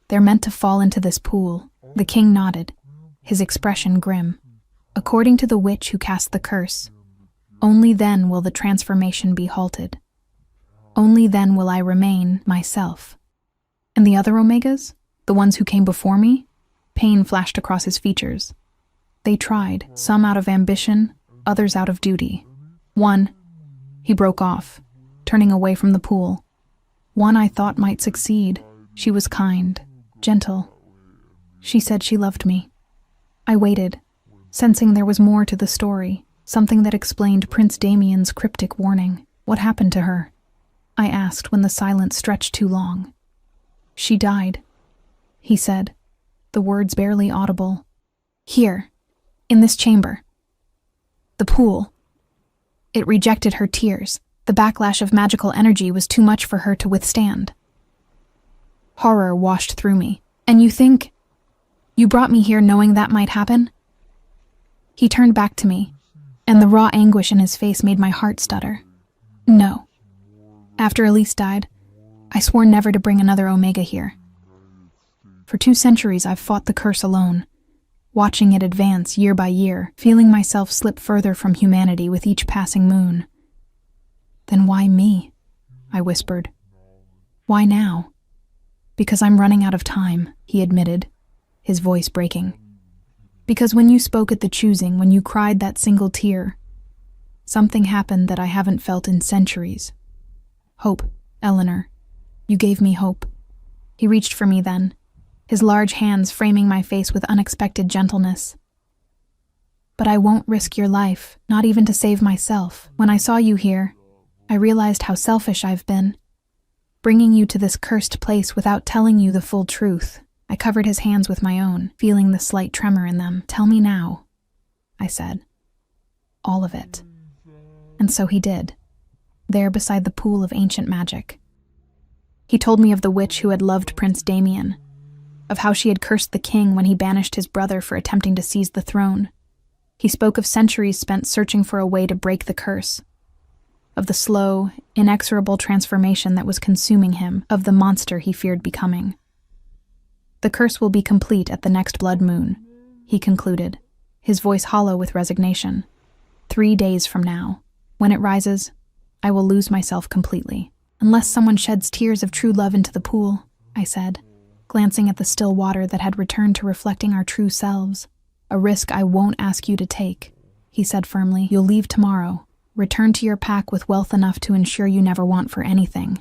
"They're meant to fall into this pool." The king nodded, his expression grim. "According to the witch who cast the curse, only then will the transformation be halted. Only then will I remain myself." "And the other Omegas? The ones who came before me?" Pain flashed across his features. "They tried, some out of ambition, others out of duty. One," he broke off, turning away from the pool. "One I thought might succeed. She was kind, gentle. She said she loved me." I waited, sensing there was more to the story, something that explained Prince Damien's cryptic warning. "What happened to her?" I asked when the silence stretched too long. "She died," he said, the words barely audible. "Here, in this chamber. The pool. It rejected her tears. The backlash of magical energy was too much for her to withstand." Horror washed through me. "And you think you brought me here knowing that might happen?" He turned back to me, and the raw anguish in his face made my heart stutter. "No. After Elise died, I swore never to bring another Omega here. For 2 centuries I've fought the curse alone, watching it advance year by year, feeling myself slip further from humanity with each passing moon." "Then why me?" I whispered. "Why now?" "Because I'm running out of time," he admitted, his voice breaking. "Because when you spoke at the choosing, when you cried that single tear, something happened that I haven't felt in centuries. Hope, Eleanor. You gave me hope." He reached for me then, his large hands framing my face with unexpected gentleness. "But I won't risk your life, not even to save myself. When I saw you here, I realized how selfish I've been, bringing you to this cursed place without telling you the full truth." I covered his hands with my own, feeling the slight tremor in them. "Tell me now," I said. "All of it." And so he did, there beside the pool of ancient magic. He told me of the witch who had loved Prince Damien, of how she had cursed the king when he banished his brother for attempting to seize the throne. He spoke of centuries spent searching for a way to break the curse, of the slow, inexorable transformation that was consuming him, of the monster he feared becoming. "The curse will be complete at the next blood moon," he concluded, his voice hollow with resignation. 3 days from now. When it rises, I will lose myself completely. "Unless someone sheds tears of true love into the pool," I said, glancing at the still water that had returned to reflecting our true selves. "A risk I won't ask you to take," he said firmly. "You'll leave tomorrow. Return to your pack with wealth enough to ensure you never want for anything."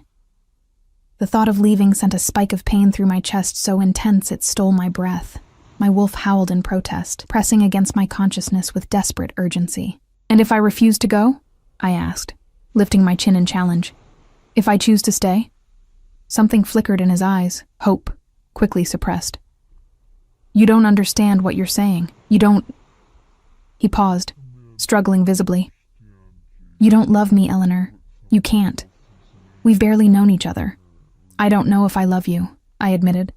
The thought of leaving sent a spike of pain through my chest so intense it stole my breath. My wolf howled in protest, pressing against my consciousness with desperate urgency. "And if I refuse to go?" I asked, lifting my chin in challenge. "If I choose to stay?" Something flickered in his eyes, hope, quickly suppressed. "You don't understand what you're saying. You don't—" He paused, struggling visibly. "You don't love me, Eleanor. You can't. We've barely known each other." "I don't know if I love you," I admitted,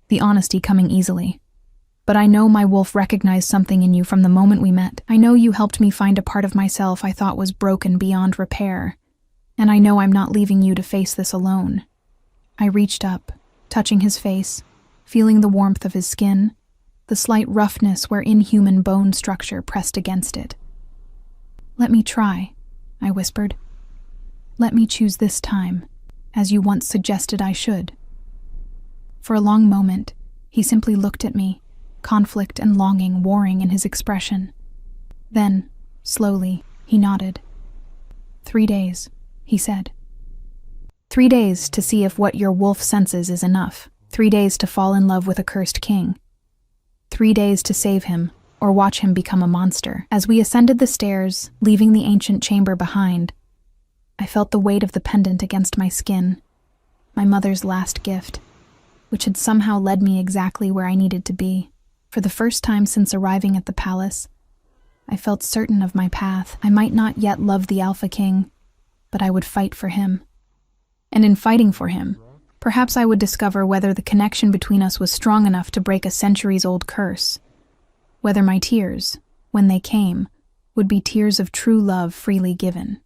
the honesty coming easily. "But I know my wolf recognized something in you from the moment we met. I know you helped me find a part of myself I thought was broken beyond repair. And I know I'm not leaving you to face this alone." I reached up, touching his face, feeling the warmth of his skin, the slight roughness where inhuman bone structure pressed against it. "Let me try," I whispered. "Let me choose this time, as you once suggested I should." For a long moment, he simply looked at me, conflict and longing warring in his expression. Then, slowly, he nodded. 3 days, he said. 3 days to see if what your wolf senses is enough. 3 days to fall in love with a cursed king. 3 days to save him, or watch him become a monster. As we ascended the stairs, leaving the ancient chamber behind, I felt the weight of the pendant against my skin, my mother's last gift, which had somehow led me exactly where I needed to be. For the first time since arriving at the palace, I felt certain of my path. I might not yet love the Alpha King, but I would fight for him. And in fighting for him, perhaps I would discover whether the connection between us was strong enough to break a centuries-old curse, whether my tears, when they came, would be tears of true love freely given.